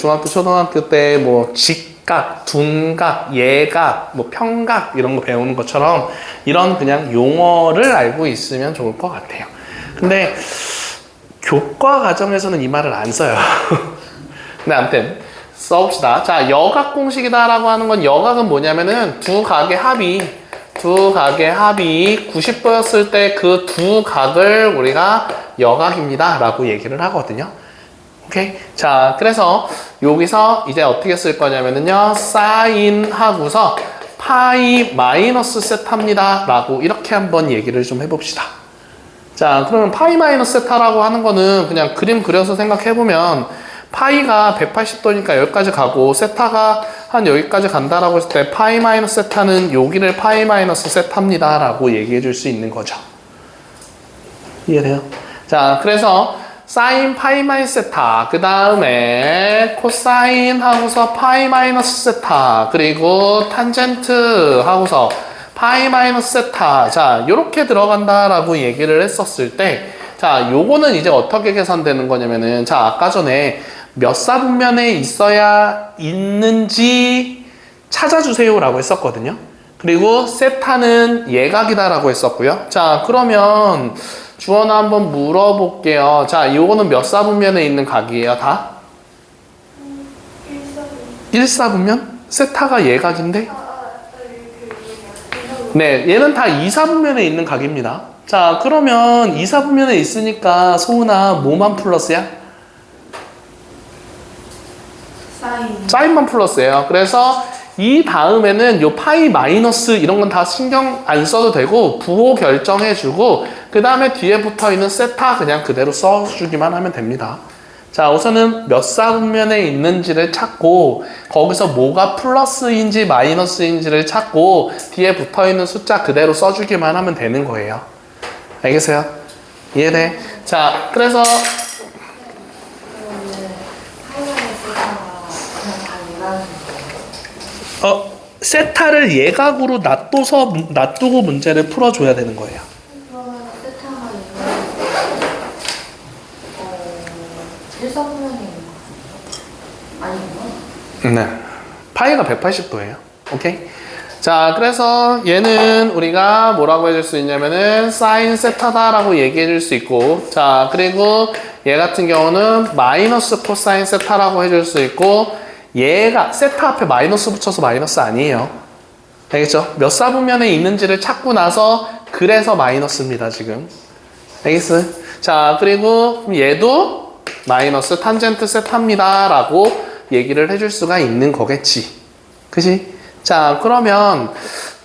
뭐 직각, 둔각, 예각, 뭐 평각 이런 거 배우는 것처럼 이런 그냥 용어를 알고 있으면 좋을 것 같아요. 근데 교과 과정에서는 이 말을 안 써요. 근데 아무튼 써봅시다. 자, 여각 공식이다라고 하는 건 여각은 뭐냐면은 두 각의 합이 90도였을 때 그 두 각을 우리가 여각입니다 라고 얘기를 하거든요. 오케이? 자, 그래서 여기서 이제 어떻게 쓸 거냐면은요. 사인 하고서 파이 마이너스 세타입니다 라고 이렇게 한번 얘기를 좀 해봅시다. 자, 그러면 파이 마이너스 세타라고 하는 거는 그냥 그림 그려서 생각해보면 파이가 180도니까 여기까지 가고 세타가 한 여기까지 간다라고 했을 때 파이 마이너스 세타는 여기를 파이 마이너스 세타입니다 라고 얘기해 줄 수 있는 거죠. 이해돼요? 자, 그래서 사인 파이 마이너스 세타, 그 다음에 코사인 하고서 파이 마이너스 세타, 그리고 탄젠트 하고서 파이 마이너스 세타. 자, 요렇게 들어간다라고 얘기를 했었을 때, 자, 요거는 이제 어떻게 계산되는 거냐면은, 자, 아까 전에 몇 사분면에 있어야 있는지 찾아주세요 라고 했었거든요. 그리고 세타는 예각이다라고 했었고요. 자, 그러면 주원아 한번 물어볼게요. 자, 요거는 몇 사분면에 있는 각이에요, 다? 1사분면? 세타가 예각인데? 네, 얘는 다 2사분면에 있는 각입니다. 자, 그러면 2사분면에 있으니까 소은아 뭐만 플러스야? 사인만 플러스예요. 그래서 이 다음에는 요 파이 마이너스 이런 건 다 신경 안 써도 되고 부호 결정해주고 그 다음에 뒤에 붙어있는 세타 그냥 그대로 써주기만 하면 됩니다. 자, 우선은 몇 사분면에 있는지를 찾고 거기서 뭐가 플러스인지 마이너스인지를 찾고 뒤에 붙어있는 숫자 그대로 써주기만 하면 되는 거예요. 알겠어요? 이해돼? 자, 그래서 세타를 예각으로 놔두고 문제를 풀어줘야 되는 거예요. 그러면 세타가 이거 1사분면이 아니구나. 네. 파이가 180도예요. 오케이? 자, 그래서 얘는 우리가 뭐라고 해줄 수 있냐면은 사인 세타다라고 얘기해 줄 수 있고, 자, 그리고 얘 같은 경우는 마이너스 코사인 세타라고 해줄 수 있고, 얘가 세타 앞에 마이너스 붙여서 마이너스 아니에요. 알겠죠? 몇 사분면에 있는지를 찾고 나서 그래서 마이너스입니다, 지금. 알겠어? 자, 그리고 얘도 마이너스 탄젠트 세타입니다. 라고 얘기를 해줄 수가 있는 거겠지. 그지? 자, 그러면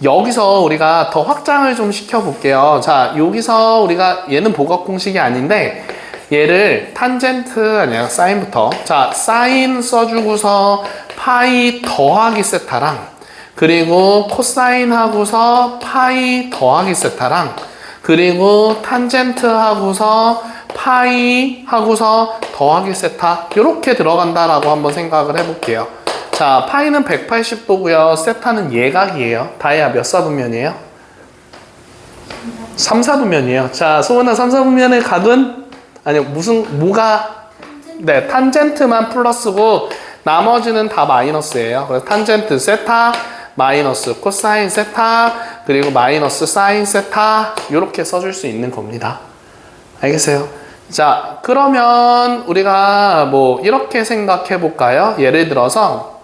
여기서 우리가 더 확장을 좀 시켜볼게요. 자, 여기서 우리가 얘는 복업 공식이 아닌데 얘를 탄젠트 아니야 사인부터 자 사인 써주고서 파이 더하기 세타랑 그리고 코사인 하고서 파이 더하기 세타랑 그리고 탄젠트 하고서 파이 하고서 더하기 세타 이렇게 들어간다라고 한번 생각을 해볼게요. 자 파이는 180도고요. 세타는 예각이에요. 다이아 몇 사분면이에요? 3, 4분면이에요. 자 소은아 3, 4분면의 각은 아니요 뭐가 네 탄젠트만 플러스고 나머지는 다 마이너스예요. 그래서 탄젠트 세타 마이너스 코사인 세타 그리고 마이너스 사인 세타 이렇게 써줄 수 있는 겁니다. 알겠어요? 자 그러면 우리가 뭐 이렇게 생각해 볼까요? 예를 들어서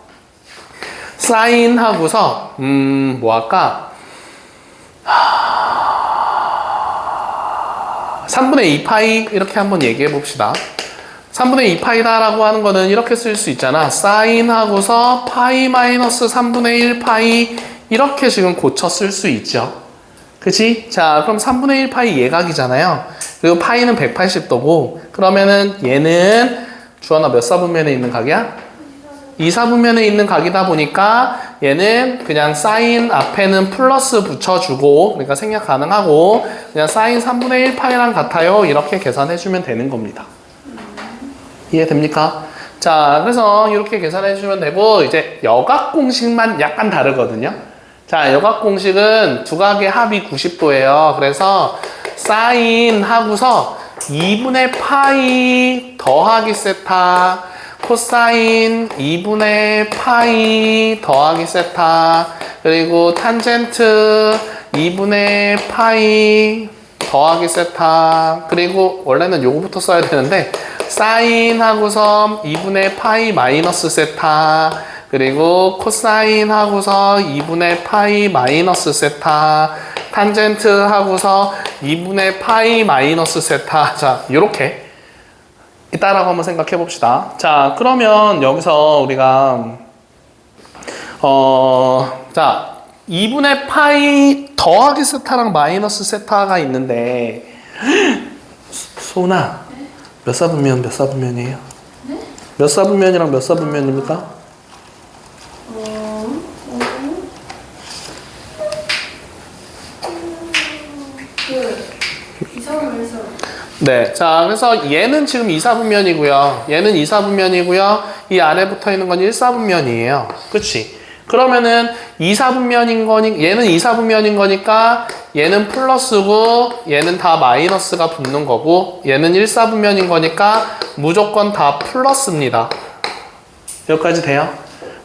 사인 하고서 뭐 할까? 3분의 2파이 이렇게 한번 얘기해 봅시다. 3분의 2파이다 라고 하는 거는 이렇게 쓸 수 있잖아. 사인 하고서 파이 마이너스 3분의 1파이 이렇게 지금 고쳐 쓸 수 있죠. 그치? 자 그럼 3분의 1파이 예각이잖아요. 그리고 파이는 180도고 그러면은 얘는 주원아 몇 사분면에 있는 각이야? 2사분면에 있는 각이다 보니까 얘는 그냥 사인 앞에는 플러스 붙여주고 그러니까 생략 가능하고 그냥 사인 3분의 1파이랑 같아요. 이렇게 계산해주면 되는 겁니다. 이해됩니까? 자 그래서 이렇게 계산해주면 되고 이제 여각 공식만 약간 다르거든요. 자 여각 공식은 두 각의 합이 90도예요. 그래서 사인 하고서 2분의 파이 더하기 세타 코사인 2분의 파이 더하기 세타 그리고 탄젠트 2분의 파이 더하기 세타 그리고 원래는 요거부터 써야 되는데 사인 하고서 2분의 파이 마이너스 세타 그리고 코사인 하고서 2분의 파이 마이너스 세타 탄젠트 하고서 2분의 파이 마이너스 세타 자 요렇게 이따라고 한번 생각해 봅시다. 자 그러면 여기서 우리가 자 2분의 파이 더하기 세타랑 마이너스 세타가 있는데 소은아 몇 사분면 몇 사분면이에요? 네? 몇 사분면이랑 몇 사분면입니까? 네, 자 그래서 얘는 지금 2사분면이고요. 얘는 2사분면이고요. 이 아래 붙어 있는 건 1사분면이에요. 그치? 그러면은 2사분면인 거니 얘는 2사분면인 거니까 얘는 플러스고 얘는 다 마이너스가 붙는 거고 얘는 1사분면인 거니까 무조건 다 플러스입니다. 여기까지 돼요?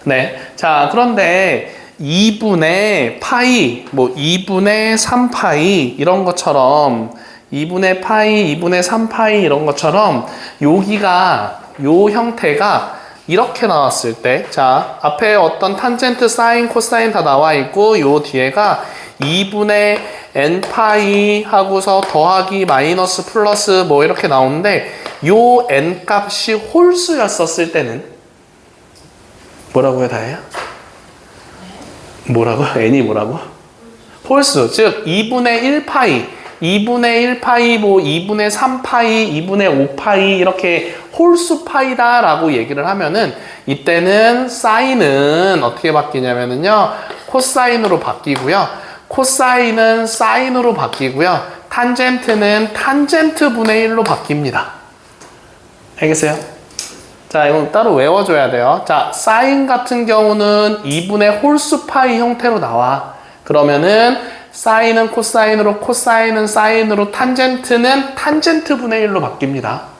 네. 자, 그런데 2분의 파이, 뭐 2분의 3파이 이런 것처럼 2분의 파이, 2분의 3파이 이런 것처럼 여기가 요 형태가 이렇게 나왔을 때, 자, 앞에 어떤 탄젠트, 사인, 코사인 다 나와 있고, 요 뒤에가 2분의 n파이 하고서 더하기 마이너스 플러스 뭐 이렇게 나오는데, 요 n 값이 홀수였었을 때는 뭐라고요, 다혜야? 뭐라고? n이 뭐라고? 홀수, 즉 2분의 1파이, 2분의 1파이, 뭐 2분의 3파이, 2분의 5파이 이렇게 홀수 파이다 라고 얘기를 하면은 이때는 사인은 어떻게 바뀌냐면은요 코사인으로 바뀌고요 코사인은 사인으로 바뀌고요 탄젠트는 탄젠트 분의 1로 바뀝니다. 알겠어요? 자 이건 따로 외워줘야 돼요. 자 사인 같은 경우는 2분의 홀수 파이 형태로 나와. 그러면은 사인은 코사인으로 코사인은 사인으로 탄젠트는 탄젠트 분의 1로 바뀝니다.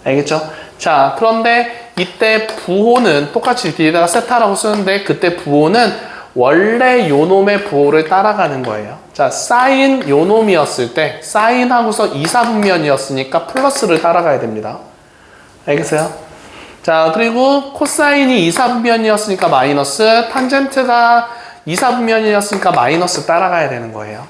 알겠죠? 자 그런데 이때 부호는 똑같이 뒤에다가 세타라고 쓰는데 그때 부호는 원래 요놈의 부호를 따라가는 거예요. 자 사인 요놈이었을 때 사인하고서 2사분면이었으니까 플러스를 따라가야 됩니다. 알겠어요? 자 그리고 코사인이 2사분면이었으니까 마이너스 탄젠트가 2사분면이었으니까 마이너스 따라가야 되는 거예요.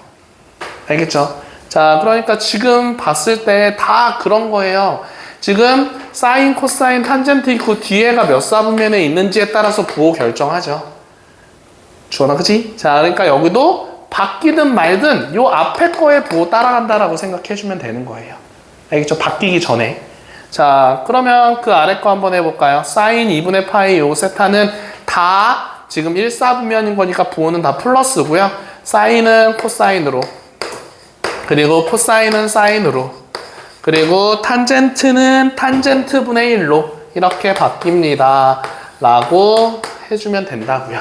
알겠죠? 자, 그러니까 지금 봤을 때 다 그런 거예요. 지금 사인, 코사인, 탄젠트 있고 뒤에가 몇 사분면에 있는지에 따라서 부호 결정하죠. 주원아, 그치? 자, 그러니까 여기도 바뀌든 말든 요 앞에 거에 부호 따라간다라고 생각해주면 되는 거예요. 알겠죠? 바뀌기 전에. 자, 그러면 그 아래 거 한번 해볼까요? 사인 2분의 파이 요 세타는 다 지금 1사분면인 거니까 부호는 다 플러스고요. 사인은 코사인으로, 그리고 코사인은 사인으로, 그리고 탄젠트는 탄젠트 분의 1로 이렇게 바뀝니다 라고 해주면 된다고요.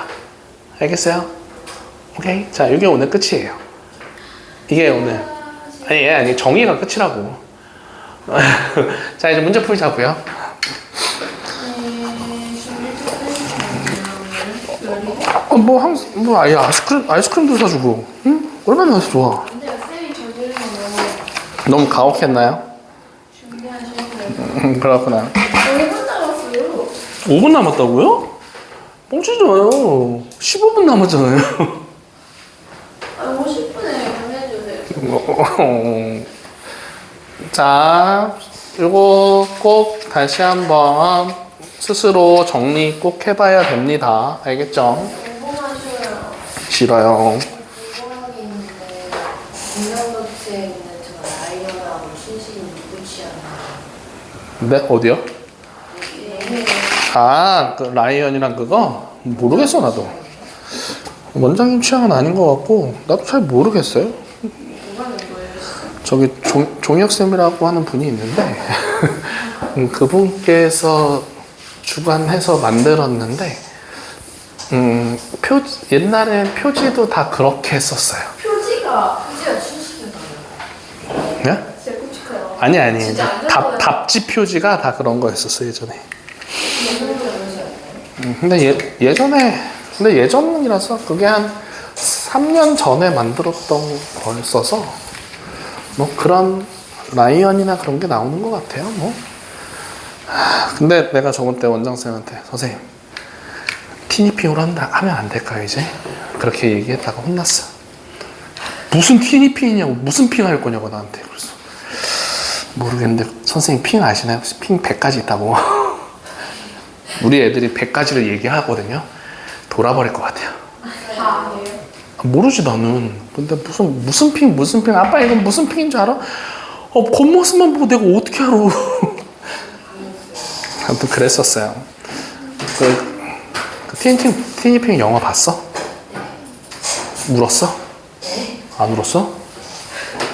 알겠어요? 오케이. 자, 이게 오늘 끝이에요. 이게 오늘 아니 정의가 끝이라고. 자, 이제 문제 풀자고요. 아예 아이스크림도 사주고, 응? 얼마나 좋아. 근데 쌤이 저지른 거 너무 가혹했나요? 준비하시는 그렇구나. 5분 남았어요. 5분 남았다고요? 뻥치지 마요. 15분 남았잖아요. 아, 50분에 보내주세요. 자, 이거 꼭 다시 한번 스스로 정리 꼭 해봐야 됩니다. 알겠죠? 궁금하셔요. 싫어요. 궁금한 게 있는데 인형도트에 있는 저 라이언하고 춘식이 누구 취향이에요? 네, 어디요? 네. 아, 그 라이언이랑 그거? 모르겠어, 나도. 원장님 취향은 아닌 것 같고, 나도 잘 모르겠어요. 뭐가 된 거예요? 저기 종혁쌤이라고 하는 분이 있는데, 그분께서 주관해서 만들었는데, 옛날엔 표지도 다 그렇게 했었어요. 표지가 춘식인가요? 네? 진짜 끔찍해요. 아니. 진짜 안 들어가요. 답지 표지가 다 그런 거였었어요, 예전에. 근데 예전이라서 그게 한 3년 전에 만들었던 거였어서 뭐 그런 라이언이나 그런 게 나오는 것 같아요. 뭐. 근데 내가 저번 때 원장쌤한테 선생님 티니핑으로 하면 안 될까요 이제? 그렇게 얘기했다가 혼났어. 무슨 티니핑이냐고, 무슨 핑 할 거냐고 나한테. 그래서 모르겠는데 선생님 핑 아시나요? 핑 100가지 있다고. 우리 애들이 100가지를 얘기하거든요. 돌아버릴 것 같아요. 다 아니에요? 모르지 나는. 근데 무슨 핑 아빠 이건 무슨 핑인 줄 알아? 겉모습만 보고 내가 어떻게 알아. 아무튼 그랬었어요. 그 티니핑 영화 봤어? 울었어? 안 울었어?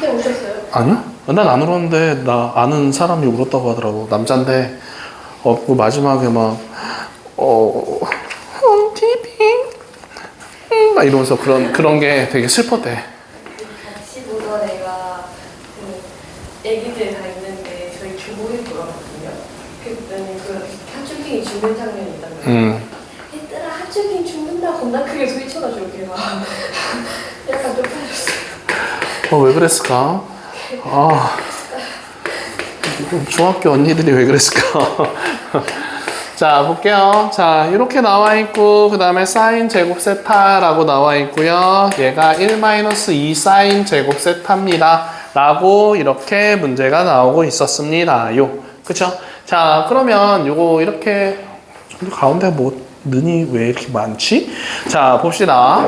네, 오셨어요? 아니야? 난 안 울었는데 나 아는 사람이 울었다고 하더라고. 남잔데 그 마지막에 막 티니핑 막 이러면서 그런 게 되게 슬펐대. 같이 보던 애가 그 애기들 다 있는데 저희 교복을 보거든요. 그랬더니 그 하츄핑이 죽는 장면이 있단 말이에요. 얘들아 하츄핑 죽는다 겁나 크게 소리쳐가지고 이렇게 막 약간 쪽팔렸어요. 왜 그랬을까? 중학교 언니들이 왜 그랬을까? 자, 볼게요. 자, 이렇게 나와 있고, 그 다음에 사인 제곱 세타라고 나와 있고요. 얘가 1-2 사인 제곱 세타입니다. 라고 이렇게 문제가 나오고 있었습니다. 그쵸? 자, 그러면 요거 이렇게, 가운데 뭐, 는이 왜 이렇게 많지? 자, 봅시다.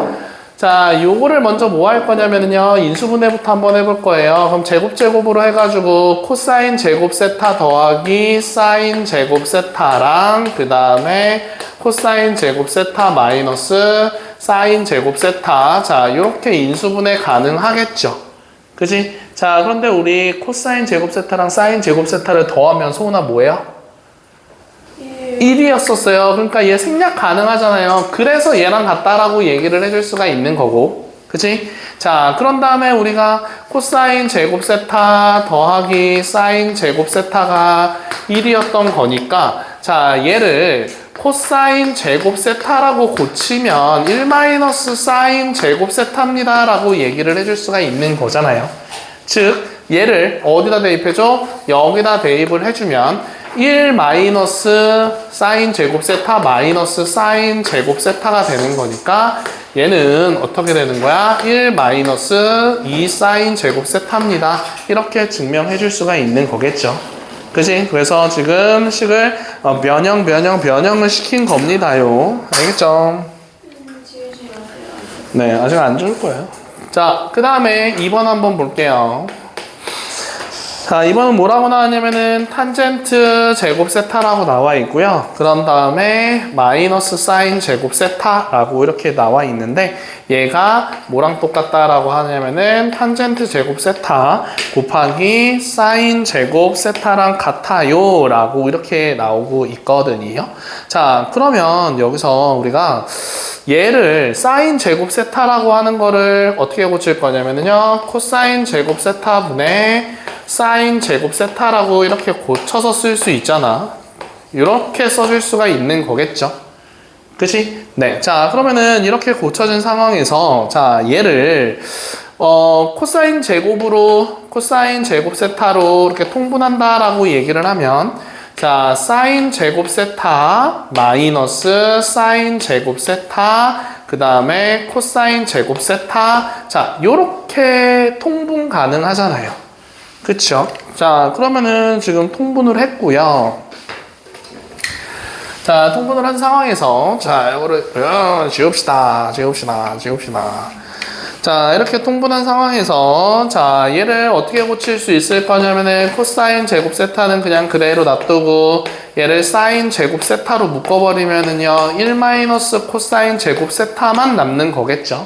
자, 요거를 먼저 뭐 할 거냐면요. 인수분해부터 한번 해볼 거예요. 그럼 제곱으로 해가지고 코사인 제곱 세타 더하기 사인 제곱 세타랑 그 다음에 코사인 제곱 세타 마이너스 사인 제곱 세타. 자, 요렇게 인수분해 가능하겠죠. 그지? 자, 그런데 우리 코사인 제곱 세타랑 사인 제곱 세타를 더하면 소은아 뭐예요? 1이었었어요. 그러니까 얘 생략 가능하잖아요. 그래서 얘랑 같다라고 얘기를 해줄 수가 있는 거고. 그치? 자, 그런 다음에 우리가 코사인 제곱 세타 더하기 사인 제곱 세타가 1이었던 거니까, 자, 얘를 코사인 제곱 세타라고 고치면 1 사인 제곱 세타입니다 라고 얘기를 해줄 수가 있는 거잖아요. 즉, 얘를 어디다 대입해줘? 여기다 대입을 해주면 1 사인 제곱 세타 마이너스 사인 제곱 세타가 되는 거니까 얘는 어떻게 되는 거야? 1 마이너스 2 사인 제곱 세타입니다. 이렇게 증명해 줄 수가 있는 거겠죠. 그지? 그래서 지금 식을 변형을 시킨 겁니다요. 알겠죠? 지우지 마세요. 네, 아직 안 줄 거예요. 자, 그 다음에 2번 한번 볼게요. 자, 2번은 뭐라고 나왔냐면은 탄젠트 제곱 세타라고 나와 있고요. 그런 다음에 마이너스 사인 제곱 세타라고 이렇게 나와 있는데 얘가 뭐랑 똑같다라고 하냐면은 탄젠트 제곱 세타 곱하기 사인 제곱 세타랑 같아요 라고 이렇게 나오고 있거든요. 자, 그러면 여기서 우리가 얘를 사인 제곱 세타라고 하는 거를 어떻게 고칠 거냐면요. 코사인 제곱 세타분의 사인 제곱 세타라고 이렇게 고쳐서 쓸 수 있잖아. 이렇게 써줄 수가 있는 거겠죠. 그치? 네. 자, 그러면은 이렇게 고쳐진 상황에서 자, 얘를 코사인 제곱으로 코사인 제곱 세타로 이렇게 통분한다라고 얘기를 하면 자, 사인 제곱 세타 마이너스 사인 제곱 세타 그 다음에 코사인 제곱 세타 자, 요렇게 통분 가능하잖아요. 그쵸? 자, 그러면은 지금 통분을 했고요. 자, 통분을 한 상황에서 자, 이거를 지웁시다. 자, 이렇게 통분한 상황에서 자, 얘를 어떻게 고칠 수 있을 거냐면은 코사인 제곱 세타는 그냥 그대로 놔두고 얘를 사인 제곱 세타로 묶어버리면은요 1 마이너스 코사인 제곱 세타만 남는 거겠죠.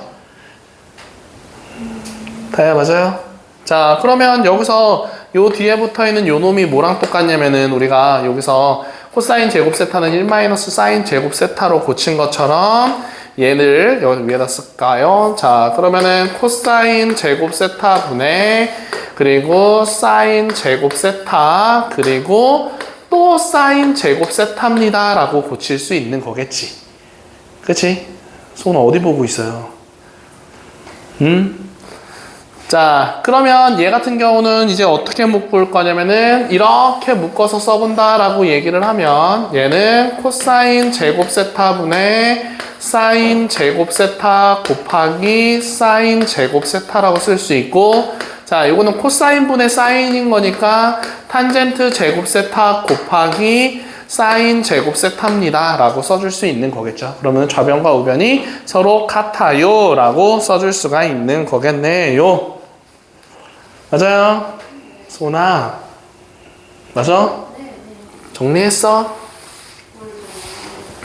다야 맞아요? 자, 그러면 여기서 요 뒤에 붙어 있는 요 놈이 뭐랑 똑같냐면은 우리가 여기서 코사인 제곱 세타는 1 마이너스 사인 제곱 세타로 고친 것처럼 얘를 여기 위에다 쓸까요? 자, 그러면은 코사인 제곱 세타 분의 그리고 사인 제곱 세타 그리고 또 사인 제곱 세타입니다 라고 고칠 수 있는 거겠지. 그치? 손 어디 보고 있어요? 자, 그러면 얘 같은 경우는 이제 어떻게 묶을 거냐면은 이렇게 묶어서 써본다라고 얘기를 하면 얘는 코사인 제곱 세타분의 사인 제곱 세타 곱하기 사인 제곱 세타라고 쓸 수 있고 자, 이거는 코사인 분의 사인인 거니까 탄젠트 제곱 세타 곱하기 사인 제곱 세타입니다 라고 써줄 수 있는 거겠죠. 그러면 좌변과 우변이 서로 같아요 라고 써줄 수가 있는 거겠네요. 맞아요? 소나 맞아? 정리했어?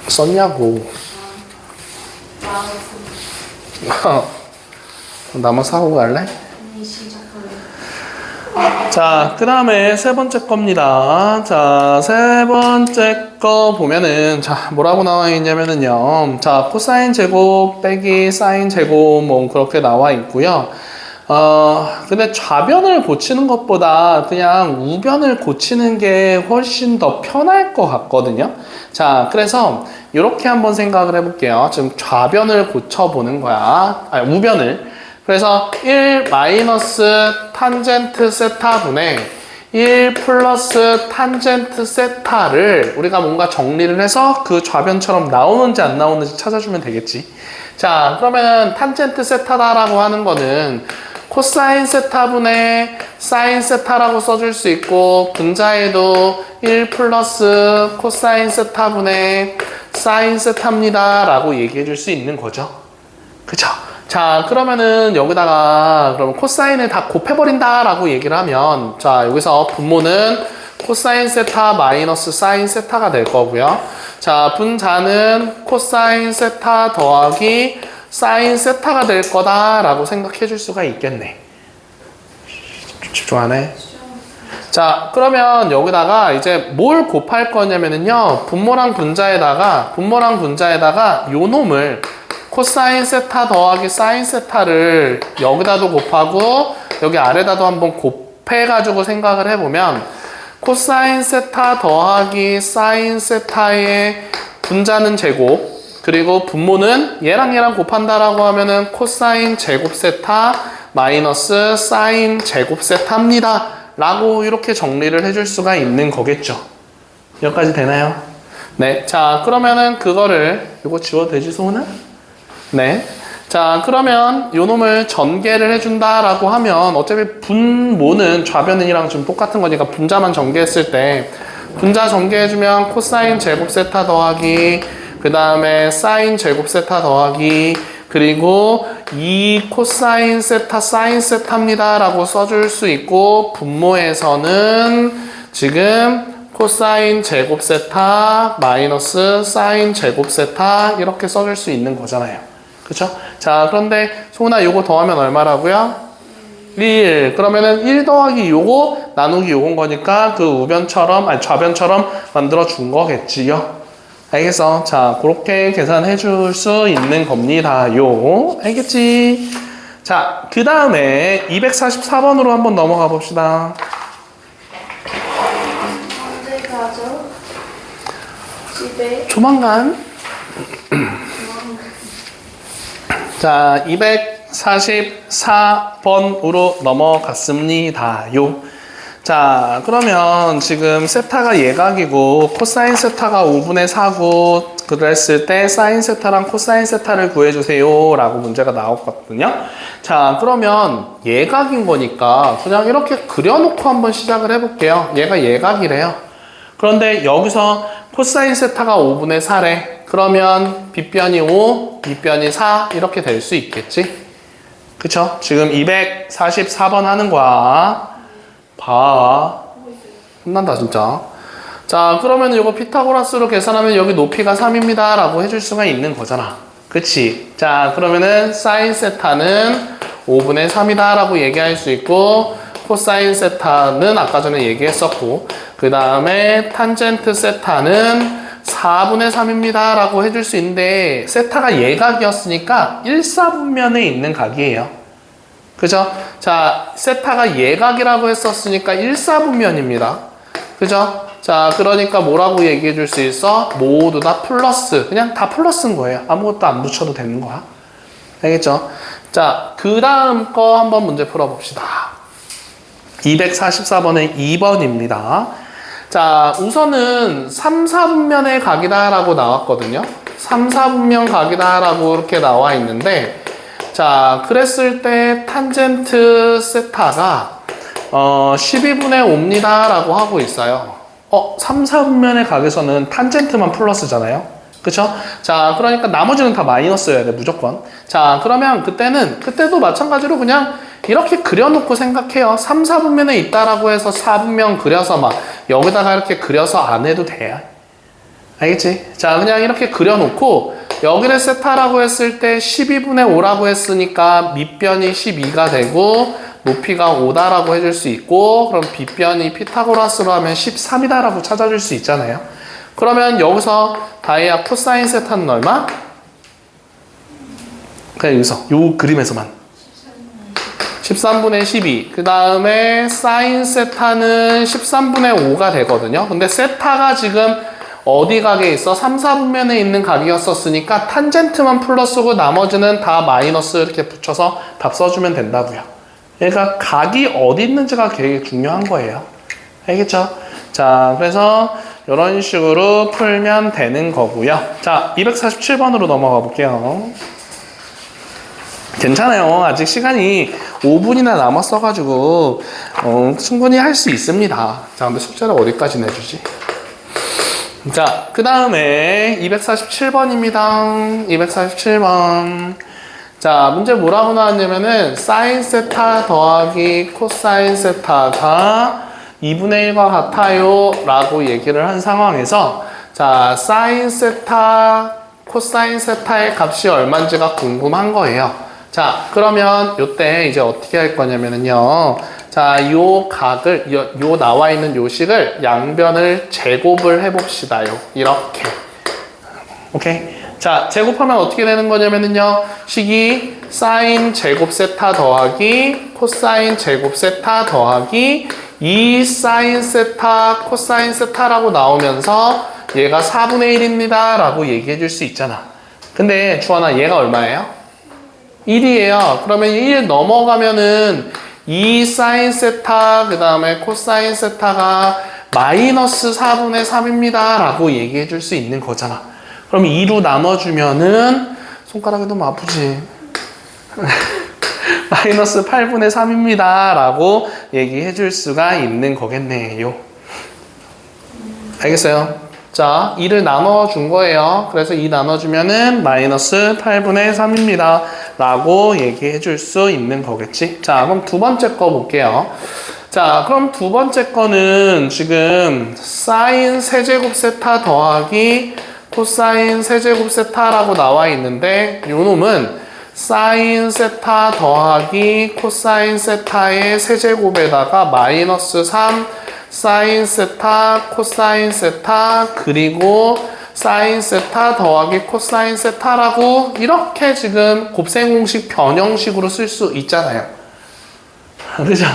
썼냐고. 나만 사고 갈래? 아니, 시작하면. 자, 그 다음에 세 번째 겁니다. 자, 세 번째 거 보면은, 자, 뭐라고 나와 있냐면은요. 자, 코사인 제곱 빼기 사인 제곱, 뭐, 그렇게 나와 있고요. 근데 좌변을 고치는 것보다 그냥 우변을 고치는 게 훨씬 더 편할 것 같거든요. 자, 그래서 이렇게 한번 생각을 해볼게요. 지금 좌변을 고쳐보는 거야. 아니, 우변을. 그래서 1 마이너스 탄젠트 세타분의 1 플러스 탄젠트 세타를 우리가 뭔가 정리를 해서 그 좌변처럼 나오는지 안 나오는지 찾아주면 되겠지. 자, 그러면 탄젠트 세타다라고 하는 거는 코사인 세타분의 사인 세타라고 써줄 수 있고 분자에도 1 플러스 코사인 세타분의 사인 세타입니다 라고 얘기해 줄 수 있는 거죠. 그쵸? 자, 그러면은 여기다가 그럼 코사인을 다 곱해버린다 라고 얘기를 하면 자, 여기서 분모는 코사인 세타 마이너스 사인 세타가 될 거고요. 자, 분자는 코사인 세타 더하기 사인 세타가 될 거다라고 생각해 줄 수가 있겠네. 집중하네. 자, 그러면 여기다가 이제 뭘 곱할 거냐면은요. 분모랑 분자에다가 요 놈을 코사인 세타 더하기 사인 세타를 여기다도 곱하고 여기 아래다도 한번 곱해가지고 생각을 해보면 코사인 세타 더하기 사인 세타의 분자는 제곱 그리고 분모는 얘랑 곱한다라고 하면은 코사인 제곱 세타 마이너스 사인 제곱 세타입니다 라고 이렇게 정리를 해줄 수가 있는 거겠죠. 여기까지 되나요? 네. 자, 그러면은 그거를 이거 지워도 되지, 소은아? 네. 자, 그러면 요 놈을 전개를 해준다라고 하면 어차피 분모는 좌변은이랑 좀 똑같은 거니까 분자만 전개했을 때 분자 전개해주면 코사인 제곱 세타 더하기 그 다음에 사인 제곱 세타 더하기 그리고 이 코사인 세타 사인 세타입니다 라고 써줄 수 있고 분모에서는 지금 코사인 제곱 세타 마이너스 사인 제곱 세타 이렇게 써줄 수 있는 거잖아요. 그쵸? 자, 그런데 소은아 요거 더하면 얼마라고요? 1. 그러면은 1 더하기 요거 나누기 요건 거니까 그 우변처럼 아니 좌변처럼 만들어 준 거겠지요. 알겠어? 자, 그렇게 계산해 줄 수 있는 겁니다요. 알겠지? 자, 그 다음에 244번으로 한번 넘어가 봅시다. 언제 가죠? 집에? 조만간. 자, 244번으로 넘어갔습니다요. 자, 그러면 지금 세타가 예각이고 코사인 세타가 5분의 4고 그랬을 때 사인 세타랑 코사인 세타를 구해주세요 라고 문제가 나왔거든요. 자, 그러면 예각인 거니까 그냥 이렇게 그려놓고 한번 시작을 해볼게요. 얘가 예각이래요. 그런데 여기서 코사인 세타가 5분의 4래. 그러면 빗변이 5, 밑변이 4 이렇게 될 수 있겠지? 그쵸? 지금 244번 하는 거야. 봐. 혼난다 진짜. 자, 그러면 이거 피타고라스로 계산하면 여기 높이가 3입니다 라고 해줄 수가 있는 거잖아. 그치? 자, 그러면은 사인 세타는 5분의 3이다 라고 얘기할 수 있고 코사인 세타는 아까 전에 얘기했었고 그 다음에 탄젠트 세타는 4분의 3입니다 라고 해줄 수 있는데 세타가 예각이었으니까 1사분면에 있는 각이에요. 그죠? 자, 세타가 예각이라고 했었으니까 1사분면입니다. 그죠? 자, 그러니까 뭐라고 얘기해 줄 수 있어? 모두 다 플러스. 그냥 다 플러스인 거예요. 아무것도 안 붙여도 되는 거야. 알겠죠? 자, 그 다음 거 한번 문제 풀어봅시다. 244번의 2번입니다. 자, 우선은 3, 4분면의 각이다 라고 나왔거든요. 3, 4분면 각이다 라고 이렇게 나와 있는데 자, 그랬을 때 탄젠트 세타가 12분의 5입니다 라고 하고 있어요. 3, 4분면의 각에서는 탄젠트만 플러스잖아요. 그쵸? 자, 그러니까 나머지는 다 마이너스여야 돼, 무조건. 자, 그러면 그때도 마찬가지로 그냥 이렇게 그려놓고 생각해요. 3, 4분면에 있다라고 해서 4분면 그려서 막 여기다가 이렇게 그려서 안 해도 돼요. 알겠지? 자, 그냥 이렇게 그려놓고 여기를 세타라고 했을 때 12분의 5라고 했으니까 밑변이 12가 되고 높이가 5다라고 해줄 수 있고 그럼 빗변이 피타고라스로 하면 13이다라고 찾아줄 수 있잖아요. 그러면 여기서 다이아 코사인 세타는 얼마? 그냥 여기서 요 그림에서만 13분의 12. 그 다음에 사인 세타는 13분의 5가 되거든요. 근데 세타가 지금 어디 각에 있어? 3, 4분면에 있는 각이었었으니까 탄젠트만 플러스고 나머지는 다 마이너스 이렇게 붙여서 답 써주면 된다고요. 그러니까 각이 어디 있는지가 되게 중요한 거예요. 알겠죠? 자, 그래서 이런 식으로 풀면 되는 거고요. 자, 247번으로 넘어가 볼게요. 괜찮아요. 아직 시간이 5분이나 남았어가지고 충분히 할 수 있습니다. 자, 근데 숙제를 어디까지 내주지? 자, 그 다음에 247번입니다. 247번. 자, 문제 뭐라고 나왔냐면은 사인 세타 더하기 코사인 세타가 2분의 1과 같아요 라고 얘기를 한 상황에서 자, 사인 세타, 코사인 세타의 값이 얼마인지가 궁금한 거예요. 자, 그러면 요때 이제 어떻게 할 거냐면은요. 자, 요 각을, 요 나와 있는 요 식을 양변을 제곱을 해봅시다요. 이렇게. 오케이? 자, 제곱하면 어떻게 되는 거냐면은요. 식이 사인 제곱 세타 더하기 코사인 제곱 세타 더하기 2 사인 세타 코사인 세타라고 나오면서 얘가 4분의 1입니다. 라고 얘기해 줄 수 있잖아. 근데 주원아, 얘가 얼마예요? 1이에요. 그러면 1 넘어가면은 2 사인 세타 그 다음에 코사인 세타가 마이너스 4분의 3입니다 라고 얘기해 줄 수 있는 거잖아. 그럼 2로 나눠주면은 손가락이 너무 아프지? 마이너스 8분의 3입니다. 라고 얘기해 줄 수가 있는 거겠네요. 알겠어요? 자, 2를 나눠준 거예요. 그래서 2 나눠주면은 마이너스 8분의 3입니다. 라고 얘기해 줄 수 있는 거겠지? 자, 그럼 두 번째 거 볼게요. 자, 그럼 두 번째 거는 지금 사인 세제곱 세타 더하기 코사인 세제곱 세타라고 나와 있는데 요 놈은 사인 세타 더하기 코사인 세타의 세제곱에다가 마이너스 3 사인 세타 코사인 세타 그리고 사인 세타 더하기 코사인 세타라고 이렇게 지금 곱셈 공식 변형식으로 쓸 수 있잖아요. 그죠?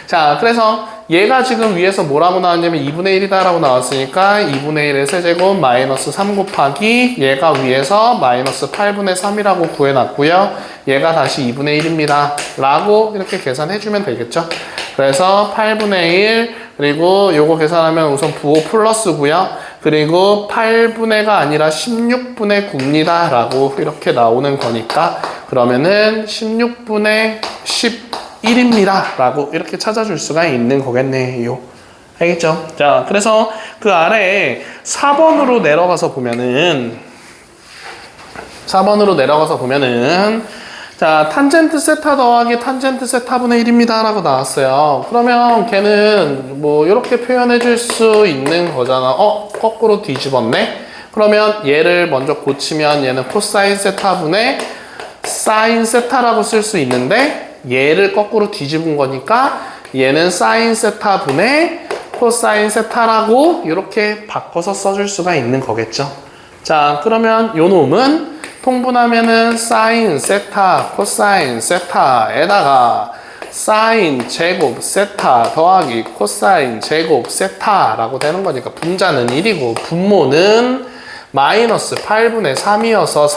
자, 그래서 얘가 지금 위에서 뭐라고 나왔냐면 2분의 1이다 라고 나왔으니까 2분의 1의 세제곱 마이너스 3 곱하기 얘가 위에서 마이너스 8분의 3이라고 구해놨고요. 얘가 다시 2분의 1입니다. 라고 이렇게 계산해주면 되겠죠. 그래서 8분의 1 그리고 요거 계산하면 우선 부호 플러스고요. 그리고 8분의가 아니라 16분의 9입니다. 라고 이렇게 나오는 거니까 그러면은 16분의 11입니다. 라고 이렇게 찾아줄 수가 있는 거겠네요. 알겠죠? 자, 그래서 그 아래에 4번으로 내려가서 보면은 자, 탄젠트 세타 더하기 탄젠트 세타분의 1입니다. 라고 나왔어요. 그러면 걔는 뭐 이렇게 표현해 줄 수 있는 거잖아. 거꾸로 뒤집었네? 그러면 얘를 먼저 고치면 얘는 코사인 세타분의 사인 세타라고 쓸 수 있는데 얘를 거꾸로 뒤집은 거니까 얘는 사인 세타분의 코사인 세타라고 이렇게 바꿔서 써줄 수가 있는 거겠죠. 자, 그러면 요 놈은 통분하면은 사인 세타 코사인 세타에다가 사인 제곱 세타 더하기 코사인 제곱 세타라고 되는 거니까 분자는 1이고 분모는 마이너스 8분의 3이어서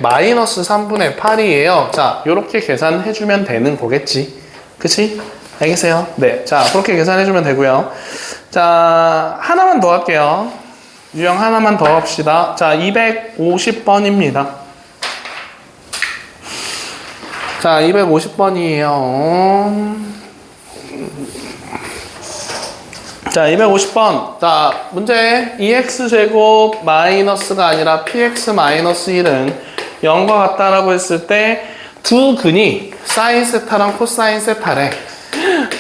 마이너스 3분의 8이에요. 자, 요렇게 계산해주면 되는 거겠지. 그치? 알겠어요? 네. 자, 그렇게 계산해주면 되고요. 자, 하나만 더 할게요. 유형 하나만 더 합시다. 자, 250번입니다. 자, 250번이에요. 자, 250번. 자, 문제 2x제곱 마이너스가 아니라 px 마이너스 1은 0과 같다라고 했을 때 두 근이 사인 세타랑 코사인 세타래.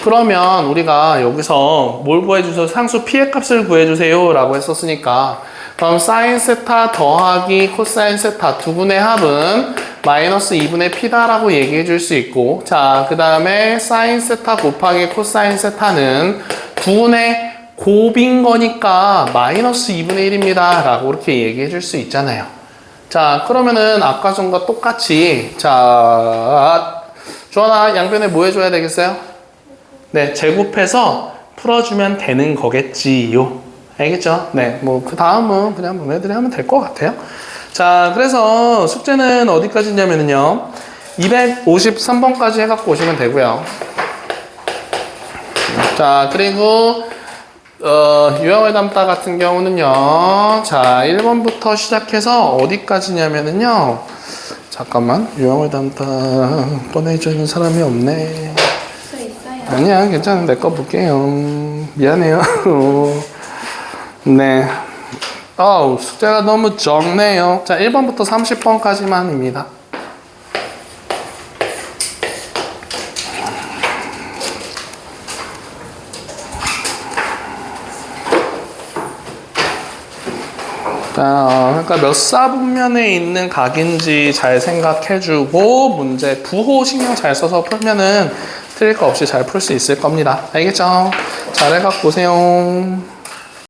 그러면 우리가 여기서 뭘 구해주세요? 상수 p의 값을 구해주세요 라고 했었으니까 그럼 사인 세타 더하기 코사인 세타 두 분의 합은 마이너스 2분의 p다 라고 얘기해 줄 수 있고 자, 그 다음에 사인 세타 곱하기 코사인 세타는 두 분의 곱인 거니까 마이너스 2분의 1입니다 라고 이렇게 얘기해 줄 수 있잖아요. 자, 그러면은 아까 전과 똑같이 자, 주원아 양변에 뭐 해줘야 되겠어요? 네, 제곱해서 풀어주면 되는 거겠지요. 알겠죠? 네, 뭐 그 다음은 그냥 너네들이 하면 될 것 같아요. 자, 그래서 숙제는 어디까지냐면요 253번까지 해갖고 오시면 되고요. 자, 그리고 유형을 담다 같은 경우는요 자, 1번부터 시작해서 어디까지냐면은요 잠깐만, 유형을 담다 꺼내주는 사람이 없네. 수 있어요. 아니야, 괜찮아. 내 거 볼게요. 미안해요. 네. 숙제가 너무 적네요. 자, 1번부터 30번까지만입니다. 자, 그러니까 몇 사분면에 있는 각인지 잘 생각해주고 문제 부호 신경 잘 써서 풀면은 틀릴 거 없이 잘 풀 수 있을 겁니다. 알겠죠? 잘 해갖고 오세요.